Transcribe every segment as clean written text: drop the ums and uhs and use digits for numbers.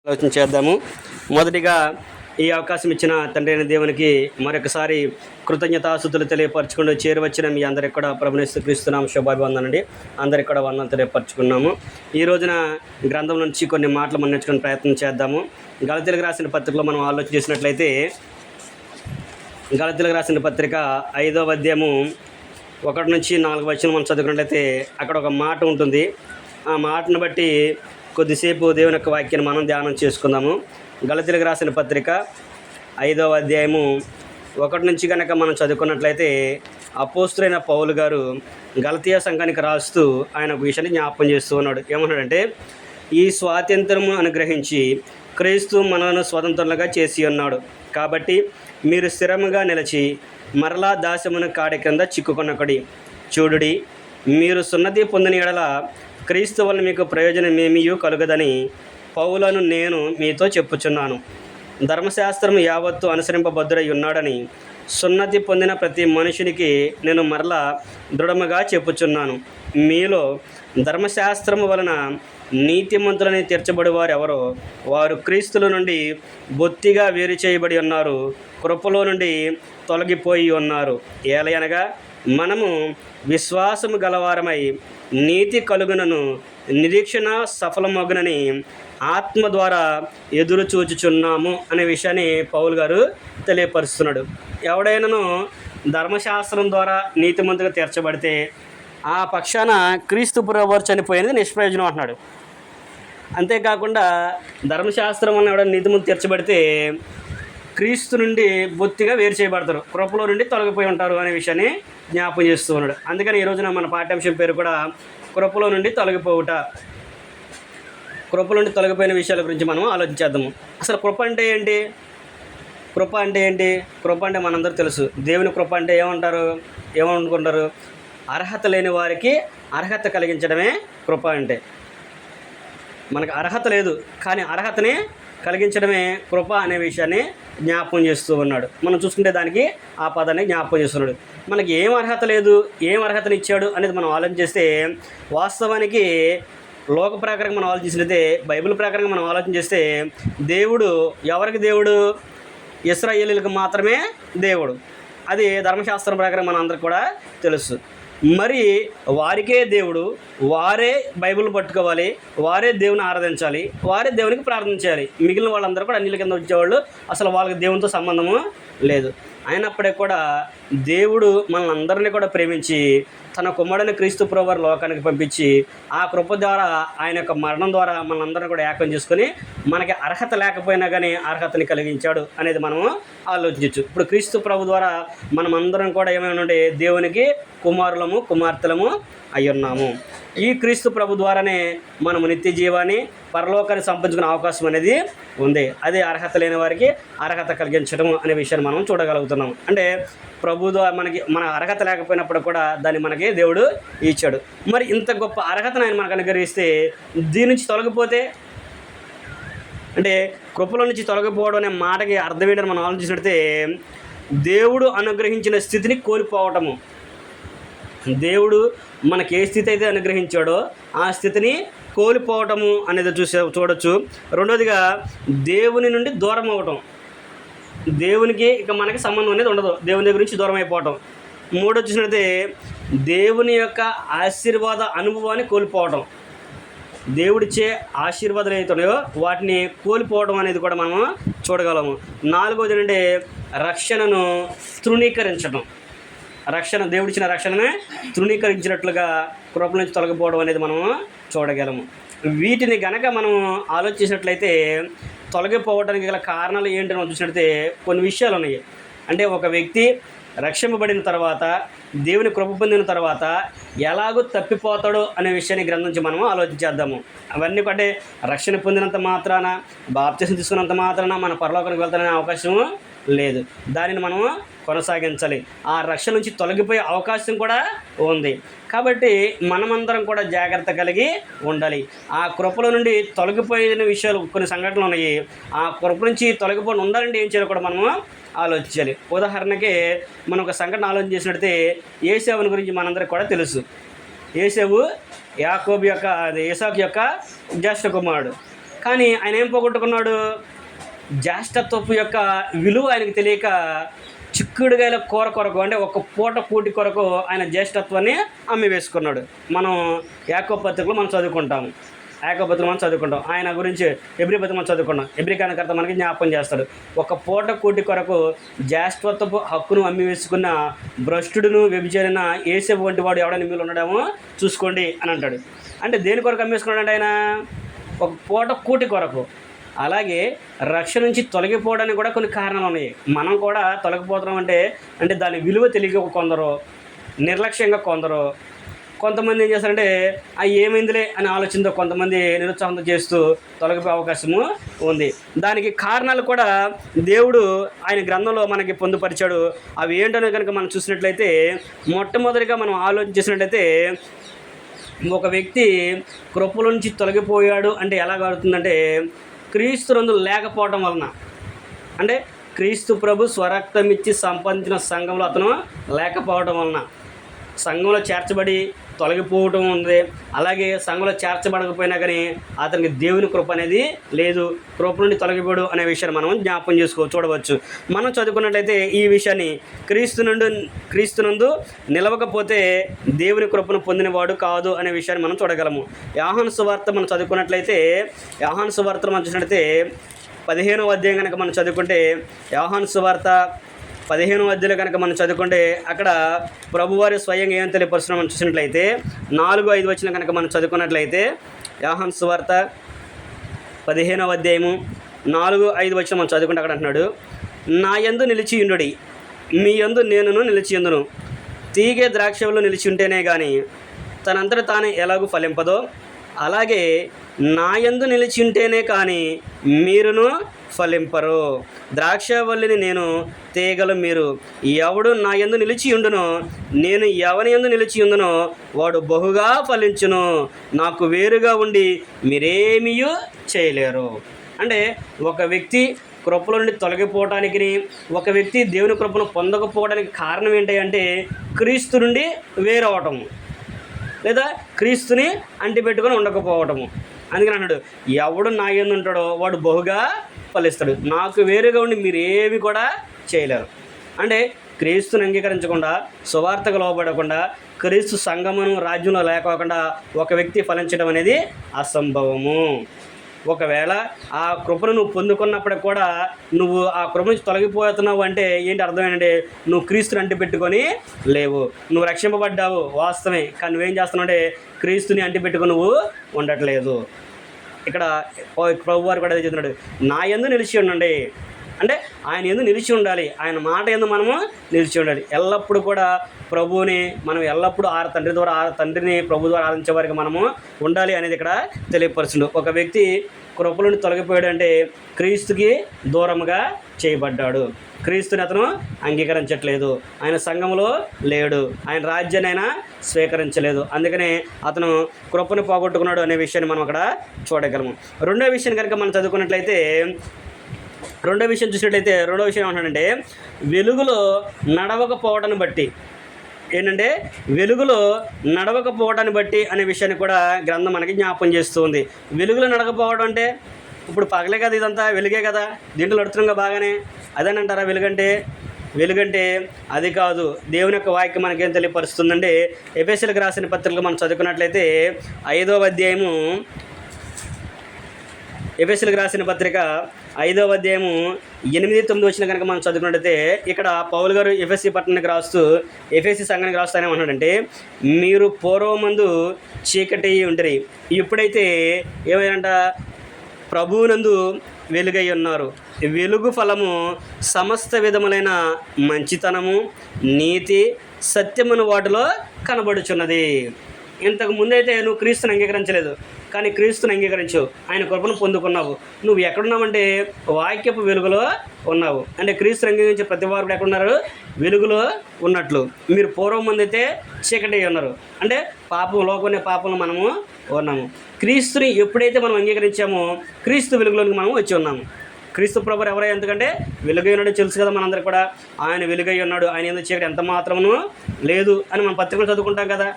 ఆలోచన చేద్దాము. మొదటిగా ఈ అవకాశం ఇచ్చిన తండ్రి అయిన దేవునికి మరొకసారి కృతజ్ఞతాస్తుతులు తెలియపరచుకుంటూ చేరువచ్చిన మీ అందరికి కూడా ప్రభునేస్తు క్రీస్తున్నాం శుభాభివందనండి. అందరికి కూడా వందలు తెలియపరచుకున్నాము. ఈ రోజున గ్రంథం నుంచి కొన్ని మాటలు మనం నేర్చుకునే ప్రయత్నం చేద్దాము. గలతీలకు రాసిన పత్రికలో మనం ఆలోచన చేసినట్లయితే గలతీలకు రాసిన పత్రిక 5వ అధ్యాయము 1 నుంచి 4 వచనం మనం చదువుకున్నట్లయితే అక్కడ ఒక మాట ఉంటుంది. ఆ మాటను బట్టి కొద్దిసేపు దేవుని యొక్క వాక్యాన్ని మనం ధ్యానం చేసుకుందాము. గలతీలకు రాసిన పత్రిక 5వ అధ్యాయము 1 నుంచి కనుక మనం చదువుకున్నట్లయితే అపోస్తులైన పౌలు గారు గలతీయ సంఘానికి రాస్తూ ఆయన ఒక విషయాన్ని జ్ఞాపకం చేస్తూ ఉన్నాడు. ఏమన్నాడంటే, ఈ స్వాతంత్రము అనుగ్రహించి క్రీస్తు మనలను స్వతంత్రులుగా చేసి ఉన్నాడు. కాబట్టి మీరు స్థిరముగా నిలిచి మరలా దాస్యమును కాడి కింద చిక్కుకొనకడి. చూడుడి, మీరు సున్నతి పొందిన ఎడల క్రీస్తు వల్ల మీకు ప్రయోజనమేమీ కలుగదని పౌలను నేను మీతో చెప్పుచున్నాను. ధర్మశాస్త్రం యావత్తు అనుసరింపబద్ధుడై ఉన్నాడని సున్నతి పొందిన ప్రతి మనుషునికి నేను మరలా దృఢముగా చెప్పుచున్నాను. మీలో ధర్మశాస్త్రము వలన నీతిమంతులని తీర్చబడి వారు ఎవరో వారు క్రీస్తుల నుండి బొత్తిగా వేరు చేయబడి ఉన్నారు, కృపలో నుండి తొలగిపోయి ఉన్నారు. ఏలయనగా మనము విశ్వాసము గలవారమై నీతి కలుగునను నిరీక్షణ సఫలమగునని ఆత్మ ద్వారా ఎదురు చూచుచున్నాము అనే విషయాన్ని పౌలు గారు తెలియపరుస్తున్నాడు. ఎవడైనాను ధర్మశాస్త్రం ద్వారా నీతిమంతుగా తీర్చబడితే ఆ పక్షాన క్రీస్తు ప్రభువారు చనిపోయినది నిష్ప్రయోజనం అంటున్నాడు. అంతేకాకుండా ధర్మశాస్త్రం వల్ల ఎవడైనా నీతిమంతులు తీర్చబడితే క్రీస్తు నుండి బొత్తిగా వేరు చేయబడతారు, కృపలో నుండి తొలగిపోయి ఉంటారు అనే విషయాన్ని జ్ఞాపకం చేస్తూ ఉన్నాడు. అందుకని ఈ రోజున మన పాఠ్యాంశం పేరు కూడా కృపలో నుండి తొలగిపోవుట. కృపలో నుండి తొలగిపోయిన విషయాల గురించి మనం ఆలోచించేద్దాము. అసలు కృప అంటే ఏంటి? కృప అంటే ఏంటి? కృప అంటే మనందరూ తెలుసు. దేవుని కృప అంటే ఏమనుకుంటారు? అర్హత లేని వారికి అర్హత కలిగించడమే కృప అంటే. మనకు అర్హత లేదు, కానీ అర్హతని కలిగించడమే కృప అనే విషయాన్ని జ్ఞాపకం చేస్తూ ఉన్నాడు. మనం చూసుకుంటే దానికి ఆ పదాన్ని జ్ఞాపకం చేస్తున్నాడు. మనకి ఏం అర్హత లేదు, ఏం అర్హతని ఇచ్చాడు అనేది మనం ఆలోచన చేస్తే వాస్తవానికి లోక ప్రకారంగా మనం ఆలోచించినట్లయితే, బైబిల్ ప్రకారంగా మనం ఆలోచన చేస్తే దేవుడు ఎవరికి దేవుడు? ఇశ్రాయేలీయులకు మాత్రమే దేవుడు. అది ధర్మశాస్త్రం ప్రకారం మన అందరికి కూడా తెలుసు. మరి వారికే దేవుడు, వారే బైబిల్ పట్టుకోవాలి, వారే దేవుని ఆరాధించాలి, వారే దేవునికి ప్రార్థన చేయాలి. మిగిలిన వాళ్ళందరూ కూడా అన్నిల కింద వచ్చేవాళ్ళు, అసలు వాళ్ళకి దేవునితో సంబంధము లేదు. అయినప్పటికీ కూడా దేవుడు మనల్ని అందరినీ కూడా ప్రేమించి తన కుమారుడైన క్రీస్తు ప్రభువారు లోకానికి పంపించి ఆ కృప ద్వారా ఆయన యొక్క మరణం ద్వారా మనందరినీ కూడా ఏకం చేసుకొని మనకి అర్హత లేకపోయినా కానీ అర్హతని కలిగించాడు అనేది మనము ఆలోచించవచ్చు. ఇప్పుడు క్రీస్తు ప్రభు ద్వారా మనం అందరం కూడా ఏమైనా ఉంటే దేవునికి కుమారులము కుమార్తెలము అయ్యున్నాము. ఈ క్రీస్తు ప్రభు ద్వారానే మనము నిత్య జీవాన్ని పరలోకాన్ని సంపాదించుకునే అవకాశం అనేది ఉంది. అదే అర్హత లేని వారికి అర్హత కలిగించడం అనే విషయాన్ని మనం చూడగలుగుతున్నాం. అంటే ప్రభు ద్వారా మన అర్హత లేకపోయినప్పుడు కూడా దాన్ని మనకి దేవుడు ఇచ్చాడు. మరి ఇంత గొప్ప అర్హతను ఆయన మనకు అనుగ్రహిస్తే దీని నుంచి తొలగిపోతే, అంటే కృపలో నుంచి తొలగిపోవడం అనే మాటకి అర్థం ఏంటని మనం ఆలోచించినట్టే, దేవుడు అనుగ్రహించిన స్థితిని కోల్పోవటము. దేవుడు మనకి ఏ స్థితి అయితే అనుగ్రహించాడో ఆ స్థితిని కోల్పోవటము అనేది చూడొచ్చు. రెండోదిగా దేవుని నుండి దూరం అవ్వటం. దేవునికి ఇక మనకి సంబంధం అనేది ఉండదు, దేవుని దగ్గర నుంచి దూరం అయిపోవటం. మూడోది చూసినట్లయితే దేవుని యొక్క ఆశీర్వాద అనుభవాన్ని కోల్పోవటం. దేవుడిచ్చే ఆశీర్వాదాలు ఏవైతున్నాయో వాటిని కోల్పోవడం అనేది కూడా మనము చూడగలము. నాలుగోది ఏంటంటే రక్షణను తృణీకరించడం. దేవుడిచ్చిన రక్షణనే తృణీకరించినట్లుగా కృప నుంచి తొలగిపోవడం అనేది మనము చూడగలము. వీటిని గనక మనం ఆలోచించినట్లయితే తొలగిపోవడానికి గల కారణాలు ఏంటని మనం చూసినట్లయితే కొన్ని విషయాలు ఉన్నాయి. అంటే ఒక వ్యక్తి రక్షింపబడిన తర్వాత, దేవుని కృప పొందిన తర్వాత ఎలాగో తప్పిపోతాడో అనే విషయాన్ని గ్రంథం నుంచి మనము ఆలోచించేద్దాము. అవన్నీ అంటే రక్షణ పొందినంత మాత్రాన, బాప్తిసం తీసుకున్నంత మాత్రాన మన పరలోకానికి వెళ్తాననే అవకాశము లేదు. దానిని మనము కొనసాగించాలి. ఆ రక్షణ నుంచి తొలగిపోయే అవకాశం కూడా ఉంది. కాబట్టి మనమందరం కూడా జాగ్రత్త కలిగి ఉండాలి. ఆ కృపల నుండి తొలగిపోయిన విషయాలు కొన్ని సంఘటనలు ఉన్నాయి. ఆ కృప నుంచి తొలగిపోయి ఉండాలంటే ఏం చేయాలో కూడా మనము ఆలోచించాలి. ఉదాహరణకి మనం ఒక సంఘటన ఆలోచన చేసినట్లయితే ఏసేవుని గురించి మనందరికీ కూడా తెలుసు. ఏసేవు యాకోబు యొక్క ఇసాకు యొక్క జ్యేష్ఠ కుమారుడు. కానీ ఆయన ఏం పోగొట్టుకున్నాడు? జ్యేష్ఠత్వపు యొక్క విలువ ఆయనకు తెలియక చిక్కుడుగాయల కూర కొరకు, అంటే ఒక పూట కూటి కొరకు ఆయన జ్యేష్ఠత్వాన్ని అమ్మి వేసుకున్నాడు. మనం యాకోబు పత్రికలో మనం చదువుకుంటాం. ఆయన గురించి ఎబ్రీ పత్రిక మనం చదువుకున్నాం. ఎబ్రికానకర్త మనకి జ్ఞాపకం చేస్తాడు. ఒక పూట కూటి కొరకు జ్యేష్ఠత్వపు హక్కును అమ్మి వేసుకున్న భ్రష్టుడును వ్యభిచారిన ఏసేపు వంటి వాడు ఎవడైనా మీరు ఉండడమో చూసుకోండి అని అంటాడు. అంటే దేని కొరకు అమ్మేసుకున్నాడంటే ఆయన? ఒక పూట కూటి కొరకు. అలాగే రక్షణ నుంచి తొలగిపోవడానికి కూడా కొన్ని కారణాలు ఉన్నాయి. మనం కూడా తొలగిపోతున్నాం అంటే దాని విలువ తెలియక కొందరు, నిర్లక్ష్యంగా కొంతమంది ఏం చేస్తారంటే ఏమైందిలే అని ఆలోచనతో కొంతమంది నిరుత్సాహంతో చేస్తూ తొలగిపోయే అవకాశము ఉంది. దానికి కారణాలు కూడా దేవుడు ఆయన గ్రంథంలో మనకి పొందుపరిచాడు. అవి ఏంటనే కనుక మనం చూసినట్లయితే, మొట్టమొదటిగా మనం ఆలోచించినట్లయితే, ఒక వ్యక్తి కృపల నుంచి తొలగిపోయాడు అంటే ఎలా జరుగుతుందంటే, క్రీస్తునందు లేకపోవడం వలన. అంటే క్రీస్తు ప్రభు స్వరక్తం ఇచ్చి సంపాదించిన సంఘంలో అతను లేకపోవడం వలన సంఘంలో చేర్చబడి తొలగిపోవటం ఉంది. అలాగే సంఘంలో చేర్చబడకపోయినా కానీ అతనికి దేవుని కృప అనేది లేదు. కృప నుండి తొలగిపోడు అనే విషయాన్ని మనం జ్ఞాపకం చూడవచ్చు. మనం చదువుకున్నట్లయితే ఈ విషయాన్ని, క్రీస్తునందు నిలవకపోతే దేవుని కృపను పొందినవాడు కాదు అనే విషయాన్ని మనం చూడగలము. యోహాను సువార్త మనం చదువుకున్నట్లయితే, యోహాను సువార్తను మనం చూసినట్లయితే 15వ అధ్యాయం కనుక మనం చదువుకుంటే, యోహాను సువార్త 15వ అధ్యాయంలో కనుక మనం చదువుకుంటే, అక్కడ ప్రభువారి స్వయంగా ఏం తెలియపరుస్తున్నాం మనం చూసినట్లయితే 4-5 వచనం కనుక మనం చదువుకున్నట్లయితే, యోహాను సువార్త 15వ అధ్యాయము 4-5 వచనం మనం చదువుకుంటే అక్కడ అంటున్నాడు, నా యందు నిలిచియుండుడి, మీ యందు నేనును నిలిచియుందును. తీగె ద్రాక్షలో నిలిచి ఉంటేనే కానీ తనంతట తానే ఎలాగూ ఫలింపదో, అలాగే నా యందు నిలిచి ఉంటేనే కానీ మీరును ఫలింపరు. ద్రాక్షవల్లిని నేను, తీగలు మీరు. ఎవడు నా యందు నిలిచి ఉండునో, నేను ఎవని యందు నిలిచి ఉండునో వాడు బహుగా ఫలించును. నాకు వేరుగా ఉండి మీరేమీ చేయలేరు. అంటే ఒక వ్యక్తి కృపల నుండి తొలగిపోవటానికి, ఒక వ్యక్తి దేవుని కృపను పొందకపోవడానికి కారణం ఏంటి అంటే, క్రీస్తు నుండి వేరవటము, లేదా క్రీస్తుని అంటిపెట్టుకొని ఉండకపోవటము. అందుకని అన్నాడు, ఎవడు నా యందు ఉంటాడో వాడు బహుగా ఫలిస్తాడు. నాకు వేరుగా ఉండి మీరు ఏవి కూడా చేయలేరు. అంటే క్రీస్తుని అంగీకరించకుండా, సువార్తకు లోబడకుండా, క్రీస్తు సంఘమును రాజ్యంలో లేకోకుండా ఒక వ్యక్తి ఫలించడం అనేది అసంభవము. ఒకవేళ ఆ కృపను నువ్వు పొందుకున్నప్పటికి కూడా నువ్వు ఆ కృప నుంచి తొలగిపోతున్నావు అంటే ఏంటి అర్థం ఏంటంటే, నువ్వు క్రీస్తుని అంటిపెట్టుకొని లేవు. నువ్వు రక్షింపబడ్డావు వాస్తవమే, కానీ నువ్వేం చేస్తున్నావు అంటే క్రీస్తుని అంటిపెట్టుకొని నువ్వు ఉండట్లేదు. ఇక్కడ ప్రభువారు కూడా చెప్తున్నాడు, నా యందు నిలిచి ఉండండి. అంటే ఆయన యందు నిలిచి ఉండాలి, ఆయన మాట యందు మనము నిలిచి ఉండాలి. ఎల్లప్పుడూ కూడా ప్రభువుని మనం ఎల్లప్పుడూ తండ్రిని ప్రభు ద్వారా ఆరాధించే వారికి మనము ఉండాలి అనేది ఇక్కడ తెలియపరుచుండు. ఒక వ్యక్తి కృపల నుండి తొలగిపోయాడు అంటే క్రీస్తుకి దూరంగా చేయబడ్డాడు. క్రీస్తుని అతను అంగీకరించట్లేదు, ఆయన సంఘంలో లేడు, ఆయన రాజ్యాన్ని ఆయన స్వీకరించలేదు. అందుకనే అతను కృపను పోగొట్టుకున్నాడు అనే విషయాన్ని మనం అక్కడ చూడగలము. రెండో విషయాన్ని కనుక మనం చదువుకున్నట్లయితే, రెండో విషయం ఏమంటాడంటే, వెలుగులో నడవకపోవడాన్ని బట్టి ఏంటంటే, వెలుగులో నడవకపోవడాన్ని బట్టి అనే విషయాన్ని కూడా గ్రంథం మనకి జ్ఞాపకం చేస్తుంది. వెలుగులో నడకపోవడం అంటే ఇప్పుడు పగలే కదా, ఇదంతా వెలుగే కదా, దీంట్లో నడుతున్నాగా బాగానే, అదని అంటారా వెలుగంటే అది కాదు. దేవుని యొక్క వాక్యం మనకేం తెలియపరుస్తుందంటే, ఎఫెసీయులకు రాసిన పత్రికలు మనం చదువుకున్నట్లయితే 5వ అధ్యాయము, ఎఫెసీయులకు రాసిన పత్రిక 5వ అధ్యాయము 8-9 వచ్చిన కనుక మనం చదువుకున్నట్లయితే, ఇక్కడ పౌలు గారు ఎఫెసీ పట్టణానికి రాస్తూ, ఎఫెసీ సంఘానికి రాస్తానే ఉన్నాడంటే, మీరు పూర్వమందు చీకటి ఉంటరి, ఇప్పుడైతే ఏమైనా ప్రభువునందు వెలుగై ఉన్నారు. వెలుగు ఫలము సమస్త విధములైన మంచితనము, నీతి, సత్యమును వాటిలో కనబడుచున్నది. ఇంతకు ముందైతే నువ్వు క్రీస్తుని అంగీకరించలేదు, కానీ క్రీస్తుని అంగీకరించు, ఆయన కృపను పొందుకున్నావు. నువ్వు ఎక్కడున్నావంటే వాక్యపు వెలుగులో ఉన్నావు. అంటే క్రీస్తుని అంగీకరించే ప్రతి వారు ఎక్కడున్నారు? వెలుగులో ఉన్నట్లు. మీరు పూర్వం ముందు అయితే చీకటి ఉన్నారు, అంటే లోకం పాపంలో మనము ఉన్నాము. క్రీస్తుని ఎప్పుడైతే మనం అంగీకరించామో క్రీస్తు వెలుగులోనికి మనం వచ్చి ఉన్నాము. క్రీస్తు ప్రభువు ఎవరై, ఎందుకంటే వెలుగై ఉన్నాడు తెలుసు కదా మనందరికీ కూడా. ఆయన వెలుగై ఉన్నాడు, ఆయన ఎందుకు చీకటి ఎంత మాత్రమును లేదు అని మనం పత్రికలు చదువుకుంటాం కదా.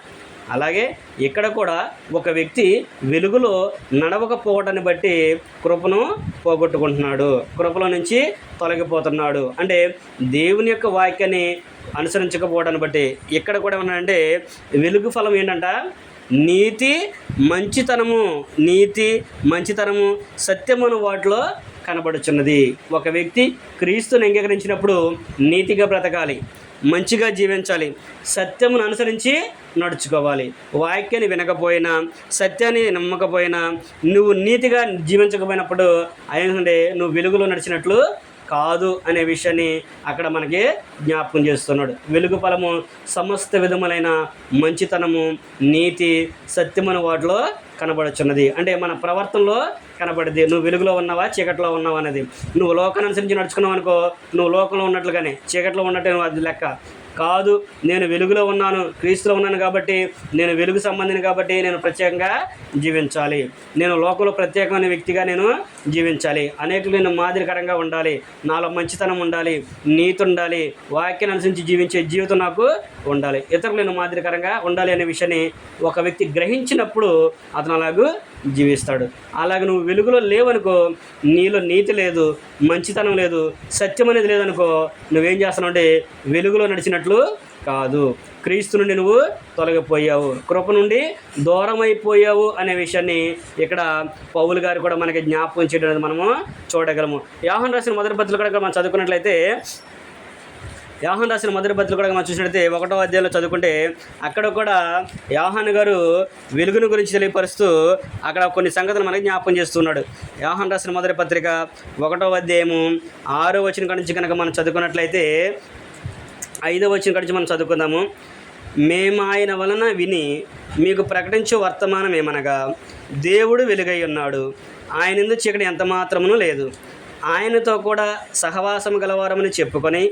అలాగే ఇక్కడ కూడా ఒక వ్యక్తి వెలుగులో నడవకపోవటాన్ని బట్టి కృపను పోగొట్టుకుంటున్నాడు, కృపలో నుంచి తొలగిపోతున్నాడు. అంటే దేవుని యొక్క వాక్యాన్ని అనుసరించకపోవడాన్ని బట్టి ఇక్కడ కూడా ఏమన్నాడంటే వెలుగు ఫలం ఏంటంట, నీతి మంచితనము, నీతి మంచితనము సత్యమును వాటిలో కనబడుచున్నది. ఒక వ్యక్తి క్రీస్తుని అంగీకరించినప్పుడు నీతిగా బ్రతకాలి, మంచిగా జీవించాలి, సత్యమును అనుసరించి నడుచుకోవాలి. వాక్యాన్ని వినకపోయినా, సత్యాన్ని నమ్మకపోయినా, నువ్వు నీతిగా జీవించకపోయినప్పుడు ఏంటంటే నువ్వు వెలుగులో నడిచినట్లు కాదు అనే విషయాన్ని అక్కడ మనకి జ్ఞాపకం చేస్తున్నాడు. వెలుగు ఫలము సమస్త విధములైన మంచితనము, నీతి, సత్యమును వాటిలో కనబడుచున్నది. అంటే మన ప్రవర్తనలో కనబడింది. నువ్వు వెలుగులో ఉన్నావా, చీకట్లో ఉన్నావా అనేది. నువ్వు లోకాన్ని అనుసరించి నడుచుకున్నావు అనుకో, నువ్వు లోకంలో ఉన్నట్లుగానే చీకట్లో ఉన్నట్టు అది లెక్క కాదు. నేను వెలుగులో ఉన్నాను, క్రీస్తులో ఉన్నాను కాబట్టి, నేను వెలుగు సంబంధిని కాబట్టి నేను ప్రత్యేకంగా జీవించాలి, నేను లోకంలో ప్రత్యేకమైన వ్యక్తిగా నేను జీవించాలి, అనేకులు నేను మాదిరికరంగా ఉండాలి, నాలో మంచితనం ఉండాలి, నీతి ఉండాలి, వాక్యాన్ని అనుసరించి జీవించే జీవితం నాకు ఉండాలి, ఇతరులు నేను మాదిరికరంగా ఉండాలి అనే విషయాన్ని ఒక వ్యక్తి గ్రహించినప్పుడు అతను అలాగూ జీవిస్తాడు. అలాగే నువ్వు వెలుగులో లేవనుకో, నీలో నీతి లేదు, మంచితనం లేదు, సత్యం అనేది లేదనుకో, నువ్వేం చేస్తున్నావు అంటే వెలుగులో నడిచినట్లు కాదు, క్రీస్తు నుండి నువ్వు తొలగిపోయావు, కృప నుండి దూరం అయిపోయావు అనే విషయాన్ని ఇక్కడ పౌలు గారు కూడా మనకి జ్ఞాపకం చేయడం మనము చూడగలము. యోహాను రాసిన మొదటి పత్రిక కూడా మనం చదువుకున్నట్లయితే, యోహాను రాసిన మొదటి పత్రిక కూడా మనం చూసినట్లయితే 1వ అధ్యాయంలో చదువుకుంటే అక్కడ కూడా యోహాను గారు వెలుగును గురించి తెలియపరుస్తూ అక్కడ కొన్ని సంగతులు మనకి జ్ఞాపకం చేస్తున్నాడు. యోహాను రాసిన మొదటి పత్రిక 1వ అధ్యాయము 6వ వచనం నుంచి కనుక మనం చదువుకున్నట్లయితే 5వ వచనం నుంచి మనం చదువుకుందాము. మేము ఆయన వలన విని మీకు ప్రకటించే వర్తమానం ఏమనగా, దేవుడు వెలుగై ఉన్నాడు, ఆయనందు చీకటి ఎంత మాత్రమును లేదు, ఆయనతో కూడా సహవాసం గలవారమని చెప్పుకొని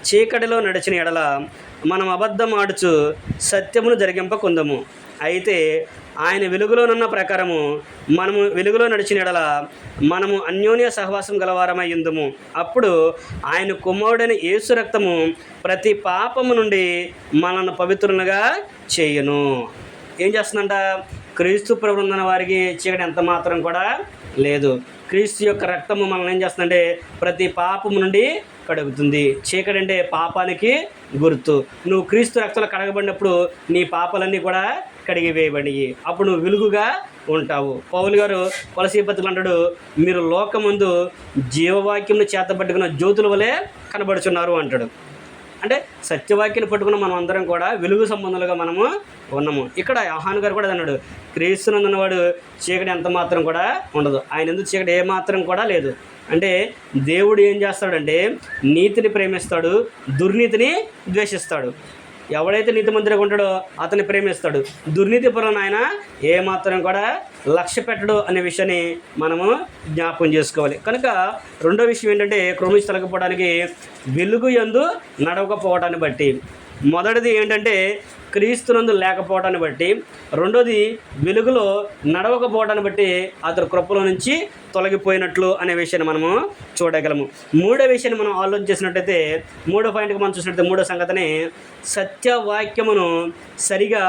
చీకటిలో నడిచిన ఎడల మనం అబద్ధం ఆడుచు సత్యమును జరిగింపకుందము. అయితే ఆయన వెలుగులోనున్న ప్రకారము మనము వెలుగులో నడిచిన ఎడల మనము అన్యోన్య సహవాసం గలవారమై ఉందుము. అప్పుడు ఆయన కుమారుడైన యేసు రక్తము ప్రతి పాపము నుండి మనల్ని పవిత్రులుగా చేయును. ఏం చేస్తుందంట, క్రీస్తు ప్రభువున్న వారికి చీకటి ఎంత మాత్రం కూడా లేదు. క్రీస్తు యొక్క రక్తము మనల్ని ఏం చేస్తుందంటే ప్రతి పాపము నుండి కడుగుతుంది. చీకటి అంటే పాపానికి గుర్తు. నువ్వు క్రీస్తు రక్తంలో కడగబడినప్పుడు నీ పాపాలన్నీ కూడా కడిగివేయబడి అప్పుడు నువ్వు వెలుగుగా ఉంటావు. పౌలు గారు కొలసీ పత్రికలో అంటాడు, మీరు లోకమందు జీవవాక్యంను చేతబట్టుకున్న జ్యోతుల వలె కనబడుచున్నారు అంటాడు. అంటే సత్యవాక్యాన్ని పట్టుకున్న మనం అందరం కూడా వెలుగు సంబంధాలుగా మనము ఉన్నాము. ఇక్కడ యోహాను గారు కూడా అన్నాడు, క్రీస్తునందున్నవాడు చీకటి ఎంత మాత్రం కూడా ఉండదు, ఆయన ఎందుకు చీకటి ఏమాత్రం కూడా లేదు. అంటే దేవుడు ఏం చేస్తాడంటే నీతిని ప్రేమిస్తాడు, దుర్నీతిని ద్వేషిస్తాడు. ఎవడైతే నీతిమంతుడిగా ఉంటాడో అతన్ని ప్రేమిస్తాడు, దుర్నీతి పరులను ఆయన ఏమాత్రం కూడా లక్ష్య పెట్టడు అనే విషయాన్ని మనము జ్ఞాపకం చేసుకోవాలి. కనుక రెండో విషయం ఏంటంటే కృప నుంచి తొలగిపోవడానికి వెలుగు యందు నడవకపోవటాన్ని బట్టి, మొదటిది ఏంటంటే క్రీస్తునందు లేకపోవటాన్ని బట్టి, రెండోది వెలుగులో నడవకపోవటాన్ని బట్టి అతడు కృపలో నుంచి తొలగిపోయినట్లు అనే విషయాన్ని మనము చూడగలము. మూడో విషయాన్ని మనం ఆలోచన చేసినట్టయితే, మూడో పాయింట్కి మనం చూసినట్టయితే, మూడో సంగతిని సత్యవాక్యమును సరిగా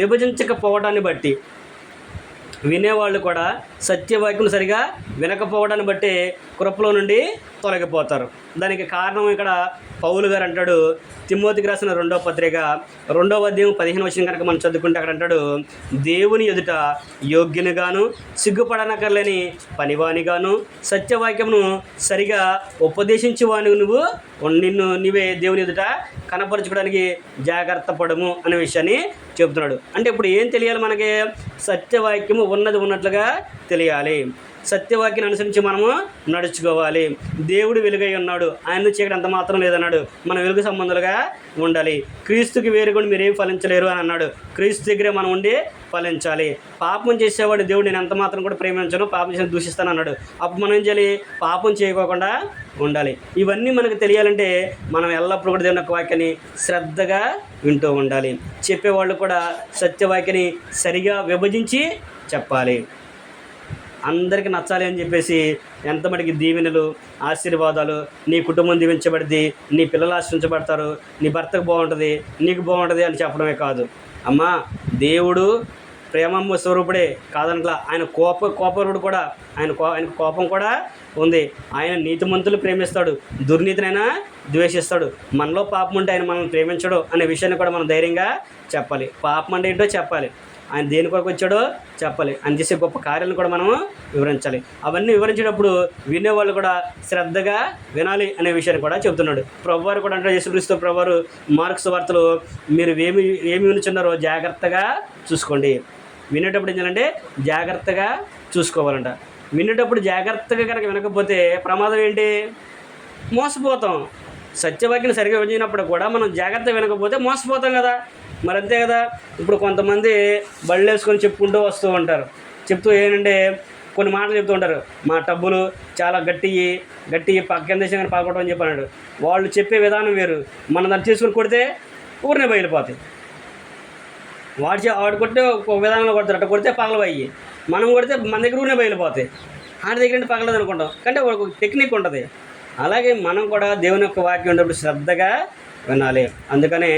విభజించకపోవడాన్ని బట్టి, వినేవాళ్ళు కూడా సత్యవాక్యం సరిగా వినకపోవడాన్ని బట్టి కృపలో నుండి తొలగిపోతారు. దానికి కారణం ఇక్కడ పౌలు గారు అంటాడు, తిమోతికి రాసిన 2వ పత్రిక 2వ అధ్యాయం 15వ వచనం కనుక మనం చదువుకుంటే అక్కడ అంటాడు, దేవుని ఎదుట యోగ్యునిగాను సిగ్గుపడనక్కర్లేని పనివానిగాను సత్యవాక్యమును సరిగా ఉపదేశించేవాని నువ్వు నీవే దేవుని ఎదుట కనపరచుకోవడానికి జాగ్రత్త పడము అనే విషయాన్ని చెబుతున్నాడు. అంటే ఇప్పుడు ఏం తెలియాలి మనకి, సత్యవాక్యము ఉన్నది ఉన్నట్లుగా తెలియాలి, సత్యవాక్యాన్ని అనుసరించి మనము నడుచుకోవాలి. దేవుడు వెలుగై ఉన్నాడు, ఆయన చీకటి అంత మాత్రం లేదన్నాడు, మనం వెలుగు సంబంధాలుగా ఉండాలి. క్రీస్తుకి వేరుకొని మీరేం ఫలించలేరు అని అన్నాడు, క్రీస్తు దగ్గరే మనం ఉండి ఫలించాలి. పాపం చేసేవాడు దేవుడు నేను ఎంత మాత్రం కూడా ప్రేమించను, పాపం చేసి దూషిస్తాను అన్నాడు. అప్పుడు మనం ఏం చేయాలి, పాపం చేయకోకుండా ఉండాలి. ఇవన్నీ మనకు తెలియాలంటే మనం ఎల్లప్పుడూ కూడా దేవుని యొక్క వాక్యాన్ని శ్రద్ధగా వింటూ ఉండాలి. చెప్పేవాళ్ళు కూడా సత్యవాక్యాన్ని సరిగా విభజించి చెప్పాలి. అందరికీ నచ్చాలి అని చెప్పేసి ఎంతమటికి దీవెనలు, ఆశీర్వాదాలు, నీ కుటుంబం దీవించబడింది, నీ పిల్లలు ఆశ్రయించబడతారు, నీ భర్తకు బాగుంటుంది, నీకు బాగుంటుంది అని చెప్పడమే కాదు. అమ్మా, దేవుడు ప్రేమమ్మ స్వరూపుడే కాదనట్లా. ఆయన కోపరుడు కూడా. ఆయన కోపం కూడా ఉంది. ఆయన నీతిమంతులు ప్రేమిస్తాడు, దుర్నీతినైనా ద్వేషిస్తాడు. మనలో పాపం ఉంటే ఆయన మనల్ని ప్రేమించడు అనే విషయాన్ని కూడా మనం ధైర్యంగా చెప్పాలి. పాపం అంటే ఏంటో చెప్పాలి, ఆయన దేని కొరకు వచ్చాడో చెప్పాలి, ఆయన చేసే గొప్ప కార్యాలను కూడా మనం వివరించాలి. అవన్నీ వివరించేటప్పుడు వినేవాళ్ళు కూడా శ్రద్ధగా వినాలి అనే విషయాన్ని కూడా చెబుతున్నాడు. ప్రభువారు కూడా అంటే యేసుక్రీస్తు ప్రభువారు మార్క్స్ వార్తలు మీరు ఏమి వినుచున్నారో జాగ్రత్తగా చూసుకోండి. వినేటప్పుడు ఏం చేయాలంటే జాగ్రత్తగా చూసుకోవాలంట. వినేటప్పుడు జాగ్రత్తగా కనుక వినకపోతే ప్రమాదం ఏంటి? మోసపోతాం. సత్యవాక్యం సరిగ్గా వినినప్పుడు కూడా మనం జాగ్రత్తగా వినకపోతే మోసపోతాం కదా. మరి అంతే కదా. ఇప్పుడు కొంతమంది బళ్ళు వేసుకొని చెప్పుకుంటూ వస్తూ ఉంటారు. చెప్తూ ఏంటంటే కొన్ని మాటలు చెప్తూ ఉంటారు. మా టబ్బులు చాలా గట్టి పక్కన దేశం కానీ పాల్గొట్టడం అని చెప్పన్నాడు. వాళ్ళు చెప్పే విధానం వేరు. మనం దాన్ని తీసుకొని కొడితే ఊరినే బయలుపోతాయి. వాడు కొట్టే ఒక విధానంలో కొడతారు, అట్లా కొడితే పగలవయ్యి. మనం కొడితే మన దగ్గర ఊరినే బయలుపోతాయి. ఆడి దగ్గర అంటే పగలదు అనుకుంటాం, కానీ ఒక టెక్నిక్ ఉంటుంది. అలాగే మనం కూడా దేవుని యొక్క వాక్యం ఉన్నప్పుడు శ్రద్ధగా వినాలి. అందుకనే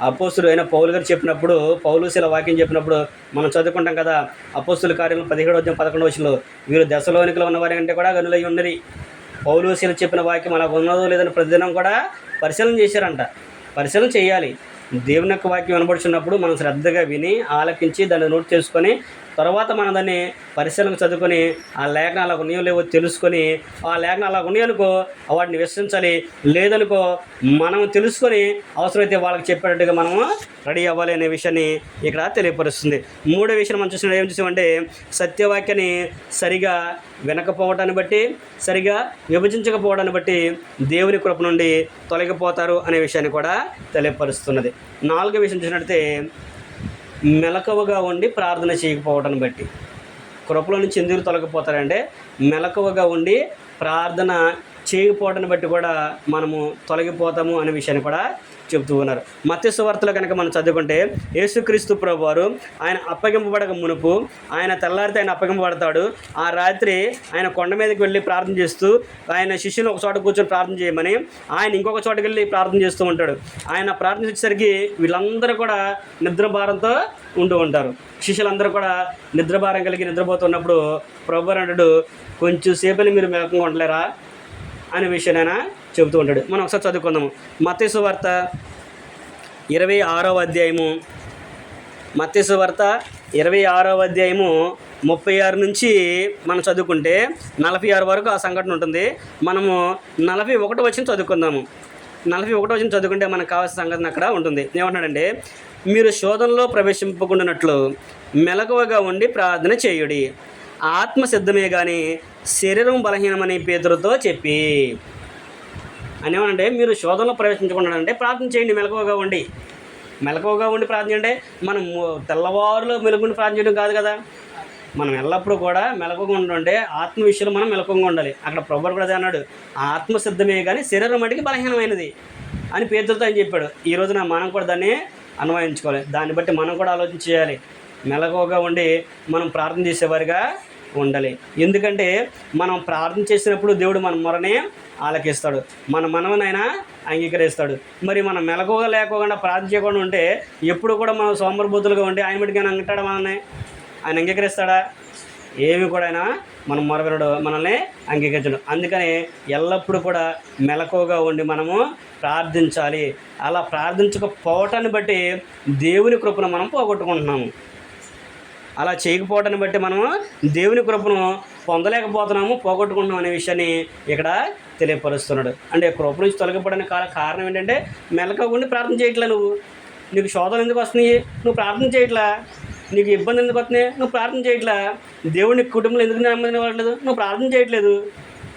అపోస్తులు అయిన పౌలు గారు చెప్పినప్పుడు, పౌలు శీల వాక్యం చెప్పినప్పుడు మనం చదువుకుంటాం కదా. అపోస్తుల కార్యం 17-11 వీరు దశలోనికలో ఉన్నవారి కంటే కూడా గనులై ఉన్నది. పౌలు శీల చెప్పిన వాక్యం అలా ఉన్నదో లేదని ప్రతిదినం కూడా పరిశీలన చేశారంట. పరిశీలన చేయాలి. దేవుని యొక్క వాక్యం వినబడుచున్నప్పుడు మనం శ్రద్ధగా విని ఆలకించి దాన్ని నోట్ చేసుకొని తర్వాత మనం దాన్ని పరిశీలన చదువుకొని ఆ లేఖనాలు అలా ఉన్నాయో లేవో తెలుసుకొని ఆ లేఖనాలు అలా ఉన్నాయనుకో వాటిని విశ్వసించాలి. లేదనుకో మనం తెలుసుకొని అవసరమైతే వాళ్ళకి చెప్పేటట్టుగా మనము రెడీ అవ్వాలి అనే విషయాన్ని ఇక్కడ తెలియపరుస్తుంది. మూడో విషయం మనం చూసిన ఏం చూసామంటే సత్యవాక్యాన్ని సరిగా వినకపోవటాన్ని బట్టి, సరిగా విభజించకపోవడాన్ని బట్టి దేవుని కృప నుండి తొలగిపోతారు అనే విషయాన్ని కూడా తెలియపరుస్తున్నది. నాలుగో విషయం చూసినట్లయితే మెలకువగా ఉండి ప్రార్థన చేయకపోవటాన్ని బట్టి. కృపలో నుంచి ఎందుకు తొలగిపోతారంటే మెలకువగా ఉండి ప్రార్థన చేయకపోవటాన్ని బట్టి కూడా మనము తొలగిపోతాము అనే విషయాన్ని కూడా చెబుతూ ఉన్నారు. మత్తయి సువార్తలో కనుక మనం చదువుకుంటే యేసుక్రీస్తు ప్రభువారు ఆయన అప్పగింపబడక మునుపు ఆయన తెల్లారితే ఆయన అప్పగింపబడతాడు. ఆ రాత్రి ఆయన కొండ మీదకి వెళ్ళి ప్రార్థన చేస్తూ ఆయన శిష్యులు ఒక చోట కూర్చొని ప్రార్థన చేయమని ఆయన ఇంకొక చోటకి వెళ్ళి ప్రార్థన చేస్తూ ఉంటాడు. ఆయన ప్రార్థన చేసేసరికి వీళ్ళందరూ కూడా నిద్రభారంతో ఉంటూ ఉంటారు. శిష్యులందరూ కూడా నిద్రభారం కలిగి నిద్రపోతున్నప్పుడు ప్రభువారు అంటాడు, కొంచెం సేపని మీరు మెలకువగా ఉండలేరా అనే విషయాన్ని చెబుతూ ఉంటాడు. మనం ఒకసారి చదువుకుందాము. మత్తయి సువార్త 26వ అధ్యాయము, మత్తయి సువార్త 26వ అధ్యాయము 36 నుంచి మనం చదువుకుంటే 46 వరకు ఆ సంఘటన ఉంటుంది. మనము 41 వచనం చదువుకుందాము. 41 వచనం చదువుకుంటే మనకు కావాల్సిన సంఘటన అక్కడ ఉంటుంది. ఏమంటున్నాడంటే, మీరు శోధనలో ప్రవేశింపకుండానట్లు మెలకువగా ఉండి ప్రార్థన చేయుడి, ఆత్మ సిద్ధమే కానీ శరీరం బలహీనమని పేతురుతో చెప్పి అని. ఏమనంటే మీరు శోధనలో ప్రవేశించకుండా అంటే ప్రార్థన చేయండి, మెలకువగా ఉండి ప్రార్థన చేయండి. మనం తెల్లవారులో మెలుగుని ప్రార్థన చేయడం కాదు కదా. మనం ఎల్లప్పుడూ కూడా మెలకువగా ఉంటుంటే ఆత్మ విషయంలో మనం మెలకువగా ఉండాలి. అక్కడ ప్రభువు కూడా అన్నాడు, ఆత్మ సిద్ధమే కానీ శరీరం మటుకి బలహీనమైనది అని పేతురుతో ఆయన చెప్పాడు. ఈ రోజున మనం కూడా దాన్ని అన్వయించుకోవాలి. దాన్ని బట్టి మనం కూడా ఆలోచన చేయాలి. మెలకువగా ఉండి మనం ప్రార్థన చేసేవారిగా ఉండాలి. ఎందుకంటే మనం ప్రార్థన చేసినప్పుడు దేవుడు మన మొరనే ఆలకిస్తాడు, మన మనవనైనా అంగీకరిస్తాడు. మరి మనం మెలకువగా లేకుండా ప్రార్థన చేయకుండా ఉంటే ఎప్పుడు కూడా మనం సోమరబోతులుగా ఉంటే ఆయన మటుకు అంటాడా మనల్ని? ఆయన అంగీకరిస్తాడా? ఏమి కూడా ఆయన మనం మొరవినడు, మనల్ని అంగీకరించడు. అందుకని ఎల్లప్పుడూ కూడా మెలకువగా ఉండి మనము ప్రార్థించాలి. అలా ప్రార్థించకపోవటాన్ని బట్టి దేవుని కృపను మనం పోగొట్టుకుంటున్నాము. అలా చేయకపోవటాన్ని బట్టి మనము దేవుని కృపను పొందలేకపోతున్నాము, పోగొట్టుకుంటున్నాం అనే విషయాన్ని ఇక్కడ తెలియపరుస్తున్నాడు. అంటే కృప నుంచి తొలగిపోవడానికి కారణం ఏంటంటే మెలకువగా ఉండి ప్రార్థన చేయట్లా. నీకు శోధనలు ఎందుకు వస్తున్నాయి? నువ్వు ప్రార్థన చేయట్లా. నీకు ఇబ్బంది ఎందుకు వస్తున్నాయి? నువ్వు ప్రార్థన చేయట్లా. దేవుని కుటుంబంలో ఎందుకు నెమ్మది ఇవ్వట్లేదు? నువ్వు ప్రార్థన చేయట్లేదు.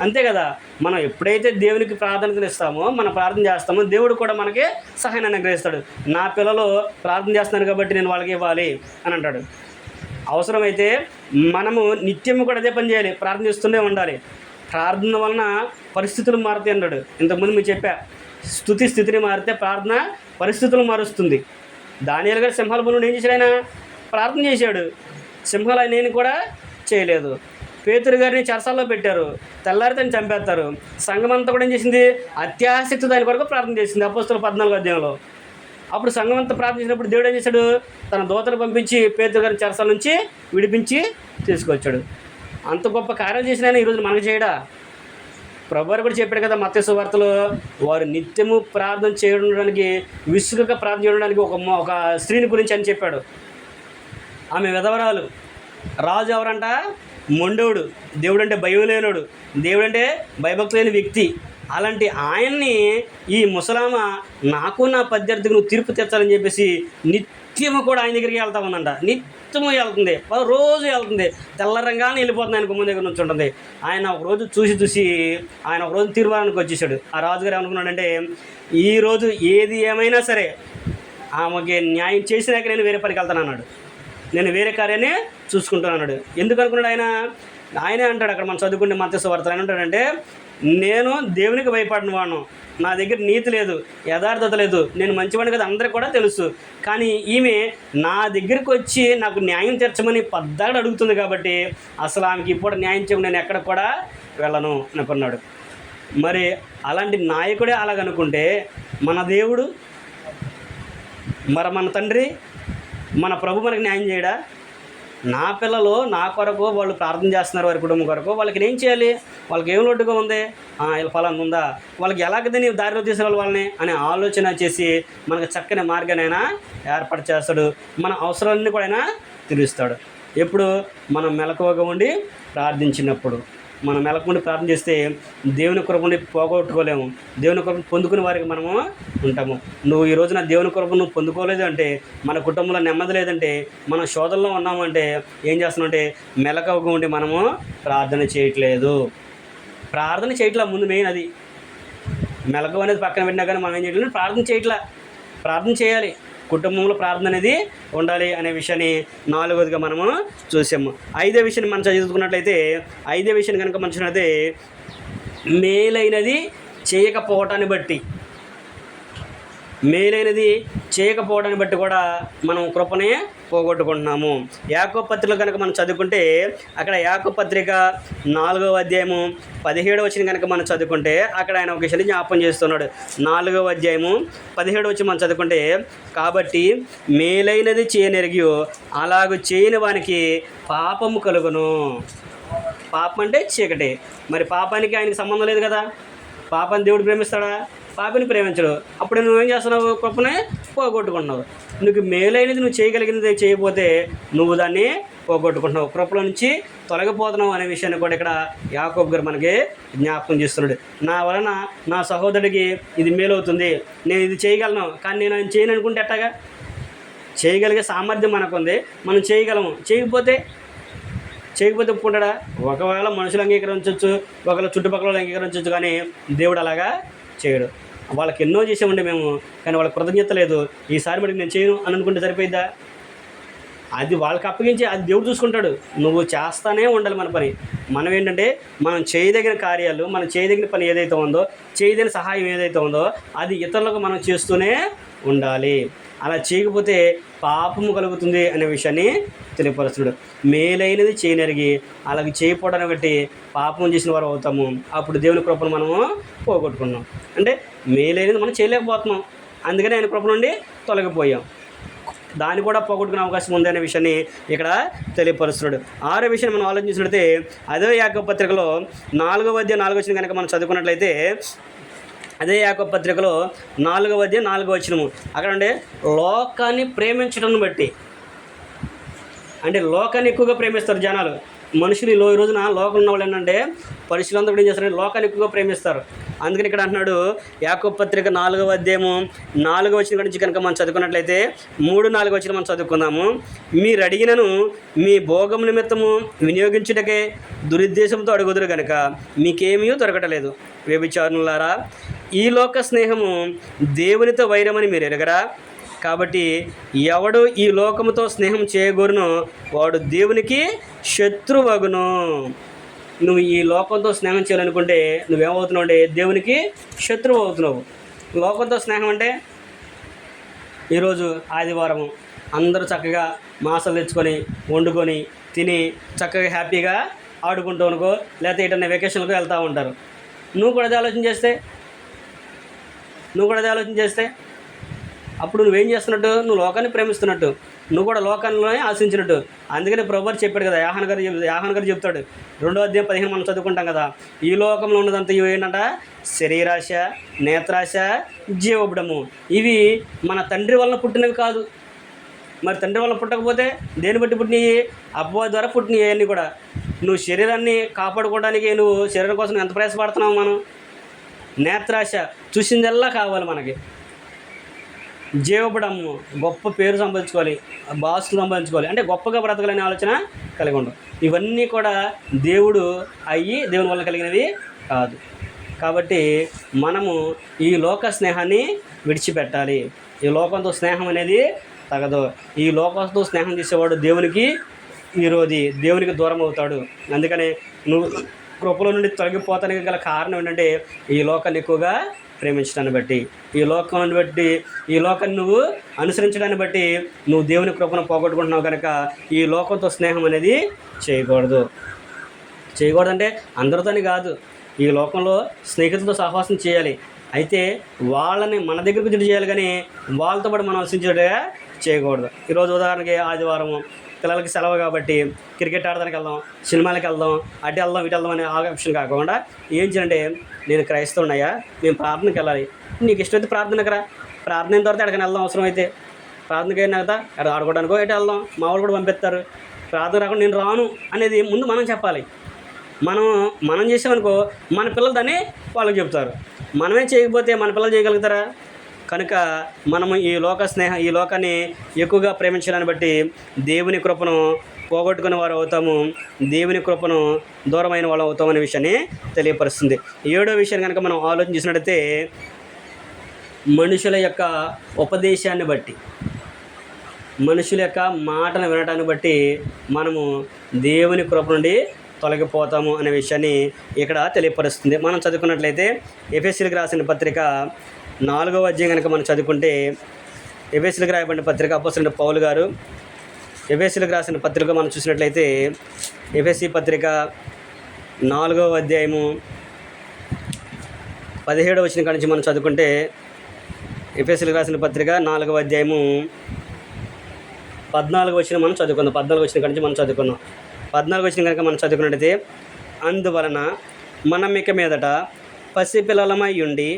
అంతే కదా. మనం ఎప్పుడైతే దేవునికి ప్రార్థనలు ఇస్తామో, మనం ప్రార్థన చేస్తామో, దేవుడు కూడా మనకి సహాయాన్ని అనుగ్రహిస్తాడు. నా పిల్లలు ప్రార్థన చేస్తున్నారు కాబట్టి నేను వాళ్ళకి ఇవ్వాలి అని అంటాడు. అవసరమైతే మనము నిత్యము కూడా అదే పని చేయాలి, ప్రార్థన చేస్తూనే ఉండాలి. ప్రార్థన వలన పరిస్థితులు మారుతాయి అన్నాడు. ఇంతకుముందు మీకు చెప్పా, స్థితిని మారితే ప్రార్థన పరిస్థితులు మారుస్తుంది. దానియేలు గారు సింహాల బోనుడు ఏం చేశాడు? ఆయన ప్రార్థన చేశాడు. సింహాలు ఆయన కూడా చేయలేదు. పేతురు గారిని చెరసాల్లో పెట్టారు, తెల్లారితేని చంపేస్తారు. సంఘం అంతా కూడా ఏం చేసింది? అత్యాసక్తి దాని కొరకు ప్రార్థన చేసింది. అపోస్తుల 14వ అధ్యాయంలో అప్పుడు సంఘం అంతా ప్రార్థించినప్పుడు దేవుడు ఏం చేశాడు? తన దూతను పంపించి పేతురు గారి చెరసాల నుంచి విడిపించి తీసుకొచ్చాడు. అంత గొప్ప కార్యం చేసిన ఆయన ఈరోజు మనకు చేయడా? ప్రభువారు కూడా చెప్పాడు కదా మత్తయి సువార్తలో, వారు నిత్యము ప్రార్థన చేయడానికి, విసుగక ప్రార్థన చేయడానికి ఒక స్త్రీని గురించి అని చెప్పాడు. ఆమె విధవరాలు. రాజు ఎవరంట? మొండవుడు. దేవుడు అంటే భయం లేనోడు. దేవుడు అంటే భయభక్తి లేని వ్యక్తి. అలాంటి ఆయన్ని ఈ ముసలామ నాకు నా ప్రత్యర్థికి నువ్వు తీర్పు తెచ్చాలని చెప్పేసి నిత్యము కూడా ఆయన దగ్గరికి వెళ్తా ఉందంట. నిత్యము వెళ్తుంది, రోజు వెళ్తుంది. తెల్లరంగానే వెళ్ళిపోతుంది, ఆయన గుమ్మం దగ్గర నుంచి ఉంటుంది. ఆయన ఒకరోజు చూసి ఆయన ఒకరోజు తీర్మానానికి వచ్చేసాడు. ఆ రాజుగారు ఏమనుకున్నాడంటే, ఈరోజు ఏది ఏమైనా సరే ఆమెకి న్యాయం చేసినాక నేను వేరే పనికి వెళ్తాను అన్నాడు. నేను వేరే కార్యాన్ని చూసుకుంటాను అన్నాడు. ఎందుకు అనుకున్నాడు ఆయన? ఆయనే అంటాడు అక్కడ మనం చదువుకుంటే మత్తయి సువార్తలో ఆయన అంటాడంటే, నేను దేవునికి భయపడిన వాడు, నా దగ్గర నీతి లేదు, యథార్థత లేదు, నేను మంచివాడిని కదా అందరికీ కూడా తెలుసు. కానీ ఈమె నా దగ్గరికి వచ్చి నాకు న్యాయం తీర్చమని పద్దాగా అడుగుతుంది కాబట్టి అసలు ఆమెకి ఇప్పుడు న్యాయం చేయమని నేను ఎక్కడ కూడా వెళ్ళను అనుకున్నాడు. మరి అలాంటి నాయకుడే అలాగనుకుంటే మన దేవుడు, మన తండ్రి, మన ప్రభు మనకి న్యాయం చేయడా? నా పిల్లలు నా కొరకు వాళ్ళు ప్రార్థన చేస్తున్నారు, వారి కుటుంబం కొరకు. వాళ్ళకి ఏం చేయాలి? వాళ్ళకి ఏం లోటుగా ఉంది? వీళ్ళ ఫలాన్ని ఉందా? వాళ్ళకి ఎలాగైతే నీవు దారిలో తీసుకురావాలి వాళ్ళని అనే ఆలోచన చేసి మనకు చక్కని మార్గానైనా ఏర్పాటు చేస్తాడు. మన అవసరాలన్నీ కూడా ఆయన తీరుస్తాడు. ఎప్పుడు? మనం మెలకువగా ఉండి ప్రార్థించినప్పుడు. మనం మెలకుండి ప్రార్థన చేస్తే దేవుని కృపని పోగొట్టుకోలేము. దేవుని కృపను పొందుకునే వారికి మనము ఉంటాము. నువ్వు ఈ రోజున దేవుని కృపను నువ్వు పొందుకోలేదు అంటే, మన కుటుంబంలో నెమ్మది లేదంటే, మనం శోధనలో ఉన్నామంటే ఏం చేస్తున్నామంటే మెలకువగా ఉండి మనము ప్రార్థన చేయట్లేదు. ప్రార్థన చేయట్లా. ముందు మెయిన్ అది. మెలకువ అనేది పక్కన పెట్టినా కానీ మనం ఏం చేయట్లేదు, ప్రార్థన చేయట్లా. ప్రార్థన చేయాలి. కుటుంబంలో ప్రార్థన అనేది ఉండాలి అనే విషయాన్ని 4వదిగా మనము చూసాము. 5వ విషయాన్ని మనం చదువుకున్నట్లయితే, 5వ విషయాన్ని కనుక మనం చూసినట్లయితే, మేలైనది చేయకపోవటాన్ని బట్టి, మేలైనది చేయకపోవడాన్ని బట్టి కూడా మనం కృపనే పోగొట్టుకుంటున్నాము. యాకోబు పత్రికలో కనుక మనం చదువుకుంటే, అక్కడ యాకోబు పత్రిక 4వ అధ్యాయము 17వ వచనం కనుక మనం చదువుకుంటే, అక్కడ ఆయన ఒక విషయాన్ని జ్ఞాపకం చేస్తున్నాడు. 4వ అధ్యాయము 17వ వచనం మనం చదువుకుంటే, కాబట్టి మేలైనది చేయనెరిగి అలాగూ చేయని వానికి పాపము కలుగును. పాపం అంటే చీకటి. మరి పాపానికి ఆయనకి సంబంధం లేదు కదా. పాపాన్ని దేవుడు ప్రేమిస్తాడా? పాపిని ప్రేమించడు. అప్పుడు నువ్వేం చేస్తున్నావు? కృపనే పోగొట్టుకుంటున్నావు. నీకు మేలైనది నువ్వు చేయగలిగినది చేయకపోతే నువ్వు దాన్ని పోగొట్టుకుంటున్నావు, కృపలో నుంచి తొలగిపోతున్నావు అనే విషయాన్ని కూడా ఇక్కడ యాకోబు గారు మనకి జ్ఞాపకం చేస్తున్నాడు. నా వలన నా సహోదరుడికి ఇది మేలవుతుంది, నేను ఇది చేయగలను, కానీ నేను ఆయన చేయను అనుకుంటే ఎట్టాగా? చేయగలిగే సామర్థ్యం మనకు ఉంది, మనం చేయగలము. చేయకపోతే ఒప్పుకుంటాడా? ఒకవేళ మనుషులు అంగీకరించవచ్చు, ఒకవేళ చుట్టుపక్కల అంగీకరించవచ్చు, కానీ దేవుడు అలాగా చేయడు. వాళ్ళకి ఎన్నో చేసామండి మేము, కానీ వాళ్ళకి కృతజ్ఞత లేదు. ఈసారి మటుకు నేను చేయను అని అనుకుంటే సరిపోయిద్దా? అది వాళ్ళకి అప్పగించి అది దేవుడు చూసుకుంటాడు. నువ్వు చేస్తానే ఉండాలి మన పని. మనం ఏంటంటే మనం చేయదగిన కార్యాలు, మనం చేయదగిన పని ఏదైతే ఉందో, చేయదగిన సహాయం ఏదైతే ఉందో అది ఇతరులకు మనం చేస్తూనే ఉండాలి. అలా చేయకపోతే పాపము కలుగుతుంది అనే విషయాన్ని తెలియపరుస్తున్నాడు. మేలైనది చేయనరిగి అలాగే చేయకపోవడాన్ని బట్టి పాపం చేసిన వారు అవుతాము. అప్పుడు దేవుని కృపను మనము పోగొట్టుకున్నాం. అంటే మేలైనది మనం చేయలేకపోతున్నాం, అందుకని ఆయన కృప నుండి తొలగిపోయాం. దాన్ని కూడా పోగొట్టుకునే అవకాశం ఉంది అనే విషయాన్ని ఇక్కడ తెలియపరుస్తున్నాడు. 6వ విషయాన్ని మనం ఆలోచించినట్లయితే, అదే యాకోబు పత్రికలో 4వ అధ్యాయం 4వ వచనం కనుక మనం చదువుకున్నట్లయితే, అదే యాకోబు పత్రికలో 4వ అధ్యాయం 4వ వచనము అక్కడ అంటే లోకాన్ని ప్రేమించడం బట్టి, అంటే లోకాన్ని ఎక్కువగా ప్రేమిస్తారు జనాలు. మనుషులు ఈ రోజున లోకంలో ఉన్న వాళ్ళు ఏంటంటే పరిశులంతా కూడా ఏం చేస్తారంటే లోకాన్ని ఎక్కువగా ప్రేమిస్తారు. అందుకని ఇక్కడ అంటున్నాడు యాకోబు పత్రిక 4వ అధ్యాయము 4వ వచనం నుంచి కనుక మనం చదువుకున్నట్లయితే 3-4 వచనం మనం చదువుకుందాము. మీరు అడిగినను మీ భోగం నిమిత్తము వినియోగించుటకే దురుద్దేశంతో అడుగుదురు కనుక మీకేమీ దొరకటలేదు. వ్యభిచారులారా, ఈ లోక స్నేహము దేవునితో వైరమని మీరు ఎరగరా? కాబట్టి ఎవడు ఈ లోకముతో స్నేహం చేయగోరునో వాడు దేవునికి శత్రువగును. నువ్వు ఈ లోకంతో స్నేహం చేయాలనుకుంటే నువ్వేమవుతున్నావు అంటే దేవునికి శత్రువు అవుతున్నావు. లోకంతో స్నేహం అంటే ఈరోజు ఆదివారము అందరూ చక్కగా మాసాలు తెచ్చుకొని వండుకొని తిని చక్కగా హ్యాపీగా ఆడుకుంటూ అనుకో, లేకపోతే ఎటన్నా వెకేషన్లకు వెళ్తూ ఉంటారు. నువ్వు కూడా అదే ఆలోచన చేస్తే అప్పుడు నువ్వేం చేస్తున్నట్టు? నువ్వు లోకాన్ని ప్రేమిస్తున్నట్టు, నువ్వు కూడా లోకాన్ని ఆశించినట్టు. అందుకని ప్రభువు చెప్పాడు కదా, యాహాను గారు చెప్తాడు, 2వ అధ్యాయం 15 మనం చదువుకుంటాం కదా, ఈ లోకంలో ఉన్నదంతా ఇవి ఏంటంట, శరీరాశ, నేత్రాశ, జీవబుడము. ఇవి మన తండ్రి వలన పుట్టినవి కాదు. మరి తండ్రి వల్ల పుట్టకపోతే దేని బట్టి పుట్టినవి? అపవాది ద్వారా పుట్టినవి అన్నీ కూడా. నువ్వు శరీరాన్ని కాపాడుకోవడానికి నువ్వు శరీరం కోసం ఎంత ప్రయాసపడుతున్నావు? మనం నేత్రాశ, చూసిందల్లా కావాలి మనకి. జీవబడము, గొప్ప పేరు సంపాదించుకోవాలి, బాసులు సంపాదించుకోవాలి, అంటే గొప్పగా బ్రతకాలనే ఆలోచన కలిగి ఉండవు. ఇవన్నీ కూడా దేవుని వల్ల కలిగినవి కాదు. కాబట్టి మనము ఈ లోక స్నేహాన్ని విడిచిపెట్టాలి. ఈ లోకంతో స్నేహం అనేది తగదు. ఈ లోకంతో స్నేహం చేసేవాడు దేవునికి విరోధి, దేవునికి దూరం అవుతాడు. అందుకని నువ్వు కృపలో నుండి తొలగిపోతానికి గల కారణం ఏంటంటే ఈ లోకాన్ని ఎక్కువగా ప్రేమించడాన్ని బట్టి, ఈ లోకాన్ని నువ్వు అనుసరించడాన్ని బట్టి నువ్వు దేవుని కృపను పోగొట్టుకుంటున్నావు. కనుక ఈ లోకంతో స్నేహం అనేది చేయకూడదు. చేయకూడదంటే అందరితోని కాదు, ఈ లోకంలో స్నేహితులతో సహవాసం చేయాలి. అయితే వాళ్ళని మన దగ్గరకు జడ్డు చేయాలి, కానీ వాళ్ళతో పాటు మనం ఆశించేట్టుగా చేయకూడదు. ఈరోజు ఉదాహరణకి ఆదివారము పిల్లలకి సెలవు కాబట్టి క్రికెట్ ఆడడానికి వెళ్దాం, సినిమాలకు వెళ్దాం, అటు వెళ్దాం ఇటు వెళ్దాం అనే ఆప్షన్ కాకుండా ఏం చేయాలంటే, నేను క్రైస్తవునయ్యా, మేము ప్రార్థనకి వెళ్ళాలి, నీకు ఇష్టమైతే ప్రార్థనకు రా, ప్రార్థన అయిన తర్వాత ఎక్కడికైనా వెళ్దాం, అవసరం అయితే ప్రార్థనకి అయినా కదా ఎక్కడ ఆడుకోవడానికో ఎటు వెళ్దాం, మా వాళ్ళు కూడా పంపిస్తారు, ప్రార్థన రాకుండా నేను రాను అనేది ముందు మనం చెప్పాలి. మనం చేసామనుకో మన పిల్లలు దాన్ని వాళ్ళకి చెప్తారు. మనమే చేయకపోతే మన పిల్లలు చేయగలుగుతారా? కనుక మనము ఈ లోకాన్ని ఎక్కువగా ప్రేమించడాన్ని బట్టి దేవుని కృపను పోగొట్టుకునే వారు అవుతాము, దేవుని కృపను దూరమైన వాళ్ళు అవుతామనే విషయాన్ని తెలియపరుస్తుంది. 7వ విషయం కనుక మనం ఆలోచన చేసినట్టయితే, మనుషుల యొక్క ఉపదేశాన్ని బట్టి, మనుషుల యొక్క మాటను వినటాన్ని బట్టి మనము దేవుని కృప నుండి తొలగిపోతాము అనే విషయాన్ని ఇక్కడ తెలియపరుస్తుంది. మనం చదువుకున్నట్లయితే ఎఫెసీయులకు రాసిన పత్రిక 4వ అధ్యాయం కనుక మనం చదువుకుంటే, ఎఫెసీయులకు రాయబడిన పత్రిక అపోస్తలుడైన పౌలు గారు ఎఫెసీయులకు రాసిన పత్రిక మనం చూసినట్లయితే, ఎఫెసీ పత్రిక 4వ అధ్యాయము 17వ వచనం కాడి నుంచి మనం చదువుకుంటే, ఎఫెసీయులకు రాసిన పత్రిక 4వ అధ్యాయము 14వ వచనం మనం చదువుకుందాం. 14వ వచనం కాడి నుంచి మనం చదువుకున్నాం. 14వ వచనం కనుక మనం చదువుకున్నట్టయితే, అందువలన మనం ఇక మీదట పసిపిల్లలమై ఉండి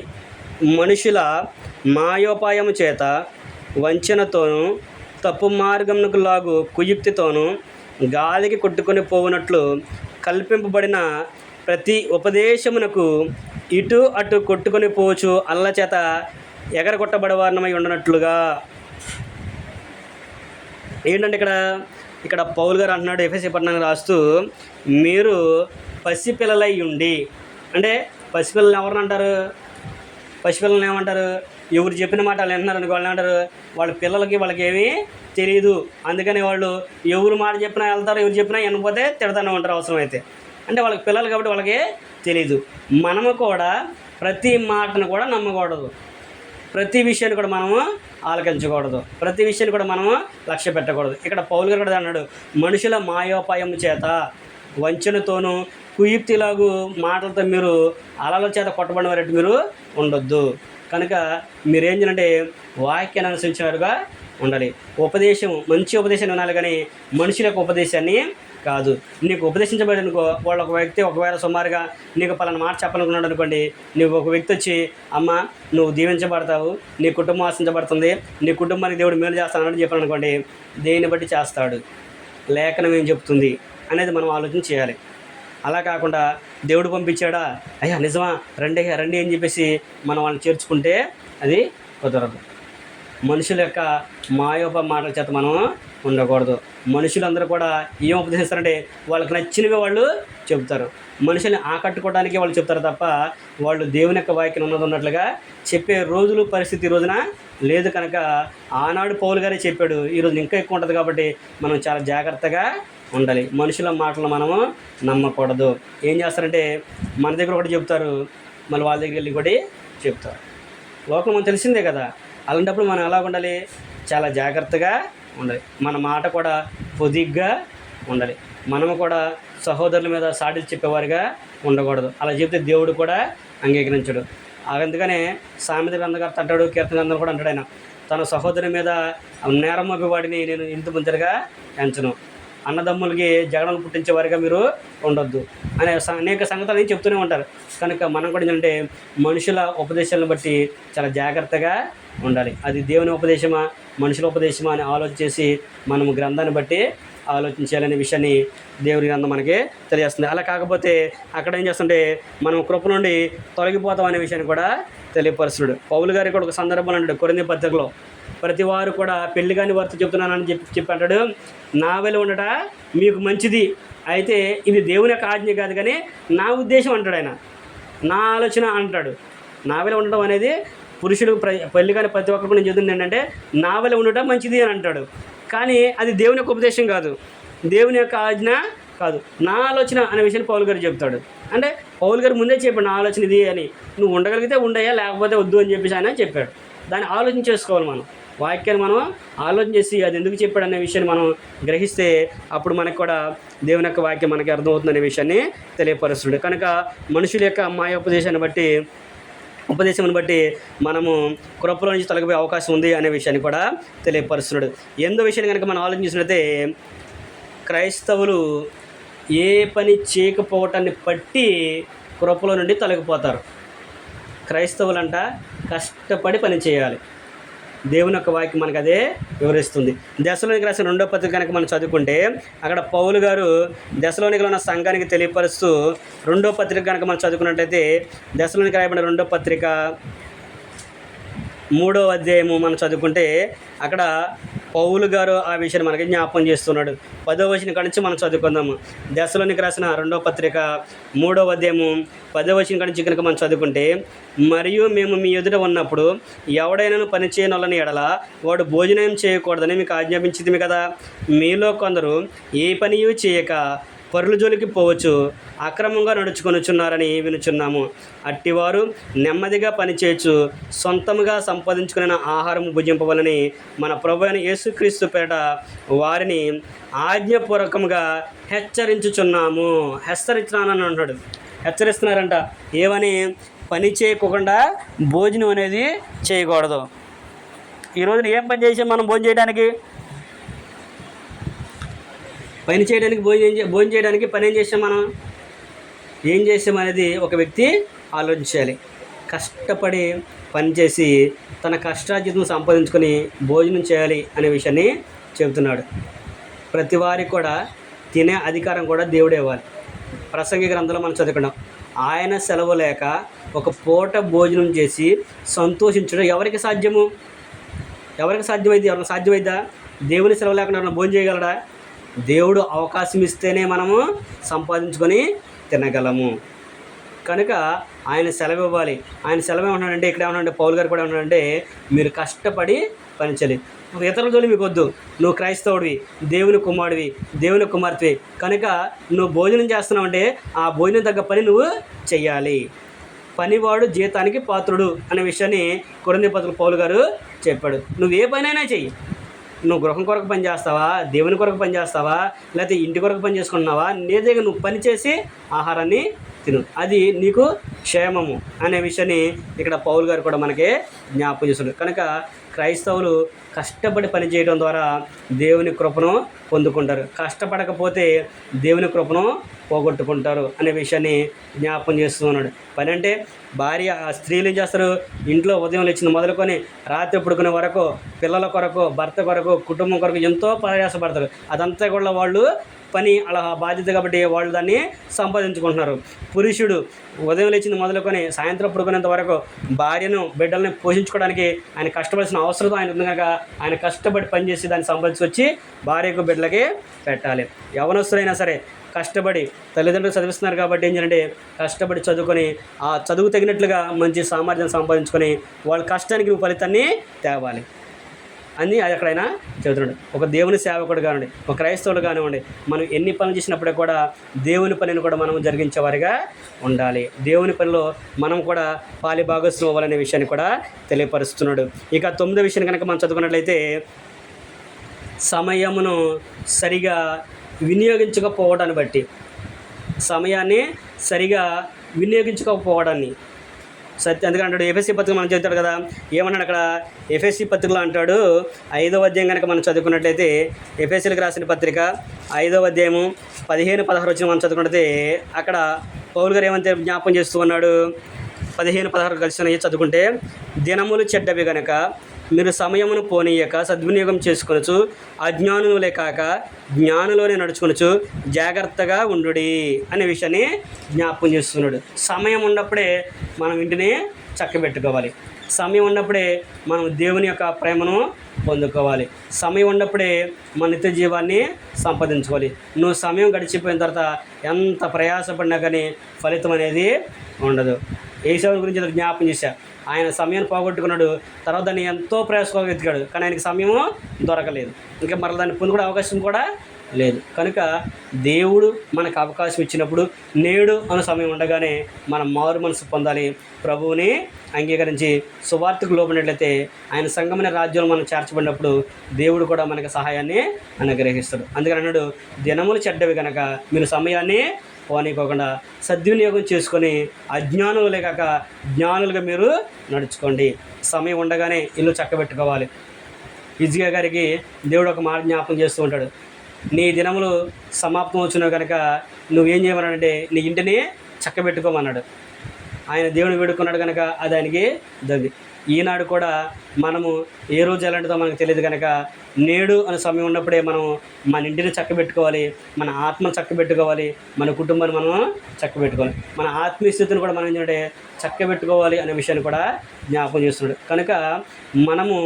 మనుషుల మాయోపాయము చేత వంచనతోనూ తప్పు మార్గమునకు లాగు కుయుక్తితోనూ గాలికి కొట్టుకొని పోవునట్లు కల్పింపబడిన ప్రతి ఉపదేశమునకు ఇటు అటు కొట్టుకొని పోవచ్చు అల్ల చేత ఎగరగొట్టబడవారమై ఉండనట్లుగా. ఏంటంటే ఇక్కడ పౌలు గారు అంటున్నాడు, ఎఫెసీ పట్టణానికి రాస్తూ, మీరు పసిపిల్లలై ఉండి, అంటే పసిపిల్లలు ఎవరిని అంటారు? పసిపిల్లల్ని ఏమంటారు? ఎవరు చెప్పిన మాట వాళ్ళు వింటున్నారని వాళ్ళు ఏమంటారు? వాళ్ళ వాళ్ళకి ఏమీ తెలియదు, అందుకని వాళ్ళు ఎవరు మాట చెప్పినా వెళ్తారు, ఎవరు చెప్పినా వినకపోతే తిడతానే ఉంటారు అవసరం అయితే. అంటే వాళ్ళకి పిల్లలు కాబట్టి వాళ్ళకి తెలియదు. మనము కూడా ప్రతి మాటను కూడా నమ్మకూడదు, ప్రతి విషయాన్ని కూడా మనము ఆలకించకూడదు, ప్రతి విషయాన్ని కూడా మనము లక్ష్య పెట్టకూడదు. ఇక్కడ పౌలు గారు కూడా అన్నాడు, మనుషుల మాయోపాయం చేత వంచనతోనూ కుయుక్తిలాగు మాటలతో మీరు అలల చేత కొట్టబడిన వారికి మీరు ఉండొద్దు. కనుక మీరేం చేయాలంటే వాక్యాన్ని అనుసరించినట్టుగా ఉండాలి. మంచి ఉపదేశాన్ని వినాలి, కానీ మనుషుల యొక్క ఉపదేశాన్ని కాదు. నీకు ఉపదేశించబడి అనుకో, వాళ్ళు ఒక వ్యక్తి ఒకవేళ సుమారుగా నీకు పలానా మాట చెప్పాలనుకున్నాడు అనుకోండి, నువ్వు ఒక వ్యక్తి వచ్చి, అమ్మ నువ్వు దీవించబడతావు, నీ కుటుంబం ఆశించబడుతుంది, నీ కుటుంబానికి దేవుడు మేలు చేస్తానని చెప్పాను అనుకోండి, దేన్ని బట్టి చేస్తాడు, లేఖనం ఏం చెప్తుంది అనేది మనం ఆలోచన చేయాలి. అలా కాకుండా దేవుడు పంపించాడా, అయ్యా నిజమా, రండి అని చెప్పేసి మనం వాళ్ళని చేర్చుకుంటే అది కుదరదు. మనుషుల యొక్క మాటల చేత మనం ఉండకూడదు. మనుషులందరూ కూడా ఏం ఉపదేశిస్తారంటే వాళ్ళకి నచ్చినవి వాళ్ళు చెబుతారు, మనుషుల్ని ఆకట్టుకోవడానికి వాళ్ళు చెప్తారు తప్ప వాళ్ళు దేవుని యొక్క వాక్యం ఉన్నట్లుగా చెప్పే పరిస్థితి ఈ రోజున లేదు. కనుక ఆనాడు పౌలు గారే చెప్పాడు, ఈరోజు ఇంకా ఎక్కువ ఉంటుంది. కాబట్టి మనం చాలా జాగ్రత్తగా ఉండాలి. మనుషుల మాటలు మనము నమ్మకూడదు. ఏం చేస్తారంటే మన దగ్గర ఒకటి చెప్తారు, మళ్ళీ వాళ్ళ దగ్గరికి వెళ్ళి కూడా చెప్తారు. లోకం మనం తెలిసిందే కదా. అలాంటప్పుడు మనం ఎలా ఉండాలి? చాలా జాగ్రత్తగా ఉండాలి. మన మాట కూడా పొదిగ్గా ఉండాలి. మనము కూడా సహోదరుల మీద సాటిలు చెప్పేవారిగా ఉండకూడదు. అలా చెప్తే దేవుడు కూడా అంగీకరించడు. అందుకనే సామెత గ్రంథకర్త అంటాడు, కీర్తన గ్రంథం కూడా అంటాడు, ఆయన తన సహోదరి మీద నేరం మోపేవాడిని నేను ఇంటి ముందరగా ఎంచను, అన్నదమ్ములకి జగడలు పుట్టించే వారిగా మీరు ఉండొద్దు అనే అనేక సంగతులు చెప్తూనే ఉంటారు. కనుక మనం కూడా ఏంటంటే మనుషుల ఉపదేశాలను బట్టి చాలా జాగ్రత్తగా ఉండాలి. అది దేవుని ఉపదేశమా మనుషుల ఉపదేశమా అని ఆలోచించేసి మనము గ్రంథాన్ని బట్టి ఆలోచించాలనే విషయాన్ని దేవుని గ్రంథం మనకి తెలియజేస్తుంది. అలా కాకపోతే అక్కడ ఏం చేస్తుంటే మనం కృప నుండి తొలగిపోతాం అనే విషయాన్ని కూడా తెలియపరుస్తున్నాడు. పౌలు గారికి కూడా ఒక సందర్భంలో అంటాడు కొరింథీ పత్రికలో, ప్రతి వారు కూడా పెళ్లి కాని వారితో చెప్తున్నానని చెప్పి అంటాడు, నా వెల ఉండట మీకు మంచిది, అయితే ఇది దేవుని యొక్క ఆజ్ఞ కాదు కానీ నా ఉద్దేశం అంటాడు ఆయన, నా ఆలోచన అంటాడు. నా వెల ఉండటం అనేది పురుషుడు పెళ్లి కాని ప్రతి ఒక్కరికి నేను చెప్తుంది ఏంటంటే నా వెల ఉండటం మంచిది అని అంటాడు. కానీ అది దేవుని యొక్క ఉపదేశం కాదు, దేవుని యొక్క ఆజ్ఞ కాదు, నా ఆలోచన అనే విషయాన్ని పౌలు గారు చెప్తాడు. అంటే పౌలు గారు ముందే చెప్పాడు నా ఆలోచన ఇది అని, నువ్వు ఉండగలిగితే ఉండయ్యా లేకపోతే వద్దు అని చెప్పేసి ఆయన చెప్పాడు. దాన్ని ఆలోచన చేసుకోవాలి. మనం వాక్యాన్ని మనం ఆలోచన చేసి అది ఎందుకు చెప్పాడు అనే విషయాన్ని మనం గ్రహిస్తే అప్పుడు మనకు కూడా దేవుని యొక్క వాక్యం మనకి అర్థమవుతుందనే విషయాన్ని తెలియపరుస్తుంది. కనుక మనుషుల యొక్క మాయ ఉపదేశాన్ని బట్టి మనము కృపలో నుంచి తొలగిపోయే అవకాశం ఉంది అనే విషయాన్ని కూడా తెలియపరుస్తున్నాడు. ఎందో విషయాన్ని కనుక మనం ఆలోచించినట్లయితే క్రైస్తవులు ఏ పని చేయకపోవటాన్ని బట్టి కృపలో నుండి తొలగిపోతారు. క్రైస్తవులంట కష్టపడి పని చేయాలి. దేవుని యొక్క వాక్యం మనకు అదే వివరిస్తుంది. దశలోనికి రాసిన 2వ పత్రిక కనుక మనం చదువుకుంటే అక్కడ పౌలు గారు దశలోనికలో ఉన్న సంఘానికి తెలియపరుస్తూ 2వ పత్రిక కనుక మనం చదువుకున్నట్లయితే దశలోనికి రాయబడిన 2వ పత్రిక 3వ అధ్యాయము మనం చదువుకుంటే అక్కడ పౌలు గారు ఆ విషయాన్ని మనకి జ్ఞాపకం చేస్తున్నాడు. 10వ వచనం కాడి నుంచి మనం చదువుకుందాము. దశలోనికి రాసిన 2వ పత్రిక 3వ అధ్యాయము 10వ వచనం కాడి నుంచి కనుక మనం చదువుకుంటే, మరియు మేము మీ ఎదుట ఉన్నప్పుడు ఎవడైనా పని చేయనొల్లని ఎడల వాడు భోజనం చేయకూడదని మీకు ఆజ్ఞాపించింది కదా. మీలో కొందరు ఏ పనియూ చేయక పరుల జోలికి పోవచ్చు, అక్రమంగా నడుచుకొనుచున్నారని వినుచున్నాము. అట్టివారు నెమ్మదిగా పనిచేయచ్చు సొంతముగా సంపాదించుకున్న ఆహారం భుజింపవలని మన ప్రభువైన యేసుక్రీస్తు పేరట వారిని ఆజ్ఞపూర్వకంగా హెచ్చరించుచున్నానని అంటాడు. హెచ్చరిస్తున్నారంట ఏమని? పని చేయకుండా భోజనం అనేది చేయకూడదు. ఈరోజు ఏం పని చేసాం మనం భోజనం చేయడానికి? పని చేయడానికి భోజనం చేయడానికి పని ఏం చేసాం మనం? ఏం చేసాం అనేది ఒక వ్యక్తి ఆలోచించాలి. కష్టపడి పనిచేసి తన కష్టార్జితం సంపాదించుకొని భోజనం చేయాలి అనే విషయాన్ని చెబుతున్నాడు. ప్రతి వారికి కూడా తినే అధికారం కూడా దేవుడే ఇవ్వాలి. ప్రసంగి గ్రంథంలో మనం చదువుకున్నాం, ఆయన సెలవు లేక ఒక పూట భోజనం చేసి సంతోషించడం ఎవరికి సాధ్యము? ఎవరికి సాధ్యమైంది? ఎవరికి సాధ్యమైద్దా? దేవుని సెలవు లేకుండా ఎవరైనా భోజనం చేయగలడా? దేవుడు అవకాశం ఇస్తేనే మనము సంపాదించుకొని తినగలము. కనుక ఆయన సెలవు ఇవ్వాలి. ఆయన సెలవు ఏమంటున్నాడంటే, ఇక్కడ ఏమన్నాడంటే పౌలు గారు కూడా ఏమన్నాడంటే, మీరు కష్టపడి పనిచేయాలి. ఇతరుల జోలి మీకు వద్దు. నువ్వు క్రైస్తవుడివి, దేవుని కుమారుడివి, దేవుని కుమార్తెవి, కనుక నువ్వు భోజనం చేస్తున్నావు అంటే ఆ భోజనం తగ్గ పని నువ్వు చెయ్యాలి. పనివాడు జీతానికి పాత్రుడు అనే విషయాన్ని కొరింథీ పత్రిక పౌలు గారు చెప్పాడు. నువ్వు ఏ పనైనా చెయ్యి. నువ్వు గృహం కొరకు పని చేస్తావా, దేవుని కొరకు పని చేస్తావా, లేకపోతే ఇంటి కొరకు పని చేసుకుంటున్నావా, నీదేగా నువ్వు పని చేసి ఆహారాన్ని తిను, అది నీకు క్షేమము అనే విషయాన్ని ఇక్కడ పౌలు గారు కూడా మనకి జ్ఞాపకం చేస్తున్నారు. కనుక క్రైస్తవులు కష్టపడి పని చేయడం ద్వారా దేవుని కృపను పొందుకుంటారు. కష్టపడకపోతే దేవుని కృపను పోగొట్టుకుంటారు అనే విషయాన్ని జ్ఞాపకం చేస్తూ ఉన్నాడు. పని అంటే భార్య స్త్రీలు ఏం చేస్తారు? ఇంట్లో ఉదయం లేచిన మొదలుకొని రాత్రి పడుకునే వరకు పిల్లల కొరకు, భర్త కొరకు, కుటుంబం కొరకు ఎంతో ప్రయాసపడతారు. అదంతా కూడా వాళ్ళు పని అలా బాధ్యత కాబట్టి వాళ్ళు దాన్ని సంపాదించుకుంటున్నారు. పురుషుడు ఉదయం లేచింది మొదలుకొని సాయంత్రం పడుకునేంత వరకు భార్యను, బిడ్డల్ని పోషించుకోవడానికి ఆయన కష్టపడాల్సిన అవసరం ఆయన ఉంది కనుక ఆయన కష్టపడి పనిచేసి దాన్ని సంపాదించుకొచ్చి భార్యకు, బిడ్డలకి పెట్టాలి. యవనస్తులైనా సరే కష్టపడి తల్లిదండ్రులు చదివిస్తున్నారు కాబట్టి ఏం చేయాలంటే కష్టపడి చదువుకొని ఆ చదువు తగినట్లుగా మంచి సామర్థ్యం సంపాదించుకొని వాళ్ళ కష్టానికి నువ్వు ఫలితాన్ని తేవాలి అని అది ఎక్కడైనా చెబుతున్నాడు. ఒక దేవుని సేవకుడు కానివ్వండి, ఒక క్రైస్తవుడు కానివ్వండి, మనం ఎన్ని పనులు చేసినప్పుడే కూడా దేవుని పనిని కూడా మనం జరిగించేవారిగా ఉండాలి. దేవుని పనిలో మనం కూడా పాలి భాగస్వామ్యం అవ్వాలనే విషయాన్ని కూడా తెలియపరుస్తున్నాడు. ఇక 9వ విషయాన్ని కనుక మనం చదువుకున్నట్లయితే సమయమును సరిగా వినియోగించకపోవడాన్ని బట్టి, సమయాన్ని సరిగా వినియోగించకపోవడాన్ని అందుకని అంటాడు ఎఫ్ఎస్సి పత్రిక మనం చదువుతాడు కదా, ఏమన్నాడు అక్కడ ఎఫ్ఎస్సి పత్రికలో అంటాడు 5వ అధ్యాయం కనుక మనం చదువుకున్నట్లయితే, ఎఫ్ఎస్సీలకు రాసిన పత్రిక 5వ అధ్యాయము 15-16 వచ్చిన మనం చదువుకున్నట్లయితే అక్కడ పౌలు గారు ఏమంటే జ్ఞాపకం చేస్తూ ఉన్నాడు. 15-16 కలిసి చదువుకుంటే, దినములు చెడ్డవి గనక మీరు సమయమును పోనీయక సద్వినియోగం చేసుకొనచ్చు, అజ్ఞానులే కాక జ్ఞానులోనే నడుచుకొనచ్చు, జాగ్రత్తగా ఉండుడి అనే విషయాన్ని జ్ఞాపకం చేస్తున్నాడు. సమయం ఉన్నప్పుడే మనం ఇంటిని చక్కబెట్టుకోవాలి. సమయం ఉన్నప్పుడే మనం దేవుని యొక్క ప్రేమను పొందుకోవాలి. సమయం ఉన్నప్పుడే మన నిత్య జీవాన్ని సంపాదించుకోవాలి. నువ్వు సమయం గడిచిపోయిన తర్వాత ఎంత ప్రయాసపడినా కానీ ఫలితం అనేది ఉండదు. ఏసావు గురించి జ్ఞాపకం చేశా. ఆయన సమయాన్ని పోగొట్టుకున్నాడు, తర్వాత దాన్ని ఎంతో ప్రయాసంగా వెతికాడు, కానీ ఆయనకి సమయము దొరకలేదు. ఇంకా మరలా దాన్ని పొందుకునే అవకాశం కూడా లేదు. కనుక దేవుడు మనకు అవకాశం ఇచ్చినప్పుడు నేడు అనే సమయం ఉండగానే మనం మారు మనసు పొందాలి. ప్రభువుని అంగీకరించి సువార్తకు లోబడినట్లయితే ఆయన సంఘమైన రాజ్యంలో మనం చేర్చబడినప్పుడు దేవుడు కూడా మనకు సహాయాన్ని అనుగ్రహిస్తాడు. అందుకని అన్నాడు, దినములు చెడ్డవి కనుక మీరు సమయాన్ని పోనీకోకుండా సద్వినియోగం చేసుకొని అజ్ఞానులే కాక జ్ఞానులుగా మీరు నడుచుకోండి. సమయం ఉండగానే ఇల్లు చక్కబెట్టుకోవాలి. హిజ్కియా గారికి దేవుడు ఒక మాట జ్ఞాపకం చేస్తూ ఉంటాడు, నీ దినములు సమాప్తం వచ్చినావు కనుక నువ్వేం చేయమన్నాడంటే నీ ఇంటిని చక్కబెట్టుకోమన్నాడు. ఆయన దేవుని వేడుకున్నాడు కనుక అది ఆయనకి దగ్గి. ఈనాడు కూడా మనము ఏ రోజు ఎలాంటిదో మనకు తెలియదు కనుక నేడు అనే సమయం ఉన్నప్పుడే మనం మన ఇంటిని చక్కబెట్టుకోవాలి, మన ఆత్మను చక్కబెట్టుకోవాలి, మన కుటుంబాన్ని మనం చక్కబెట్టుకోవాలి, మన ఆత్మీయ స్థితిని కూడా మనం ఏంటంటే చక్కబెట్టుకోవాలి అనే విషయాన్ని కూడా జ్ఞాపకం చేస్తున్నాడు. కనుక మనము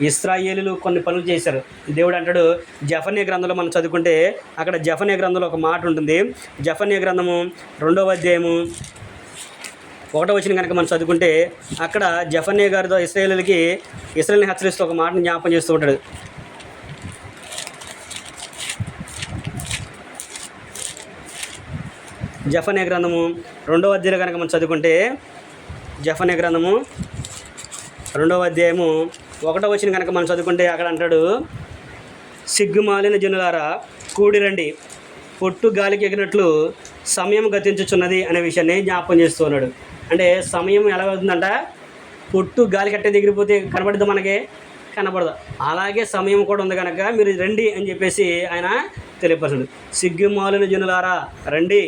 ఇశ్రాయేలీయులు కొన్ని పనులు చేశారు. దేవుడు అంటాడు, జెఫన్యా గ్రంథంలో మనం చదువుకుంటే అక్కడ జెఫన్యా గ్రంథంలో ఒక మాట ఉంటుంది. జెఫన్యా గ్రంథము 2వ అధ్యాయము 1వ వచనం కనుక మనం చదువుకుంటే అక్కడ జెఫన్యా గారితో ఇశ్రాయేలుని హెచ్చరిస్తూ ఒక మాటను జ్ఞాపకం చేస్తూ ఉంటాడు. జెఫన్యా గ్రంథము 2వ అధ్యాయం కనుక మనం చదువుకుంటే జెఫన్యా గ్రంథము 2వ అధ్యాయము 1వ వచనం కనుక మనం చదువుకుంటే అక్కడ అంటాడు, సిగ్గుమాలిన జనులారా కూడిరండి, పొట్టు గాలికి ఎగినట్లు సమయం గతించుచున్నది అనే విషయాన్ని జ్ఞాపకం చేస్తూ ఉన్నాడు. అంటే సమయం ఎలా అవుతుందంట, పొట్టు గాలి కట్టే ఎగిరిపోతే కనబడదు, మనకి కనబడదు. అలాగే సమయం కూడా ఉంది కనుక మీరు రండి అని చెప్పేసి ఆయన తెలియపరచడు. సిగ్గుమాలిన జనులారా రండి,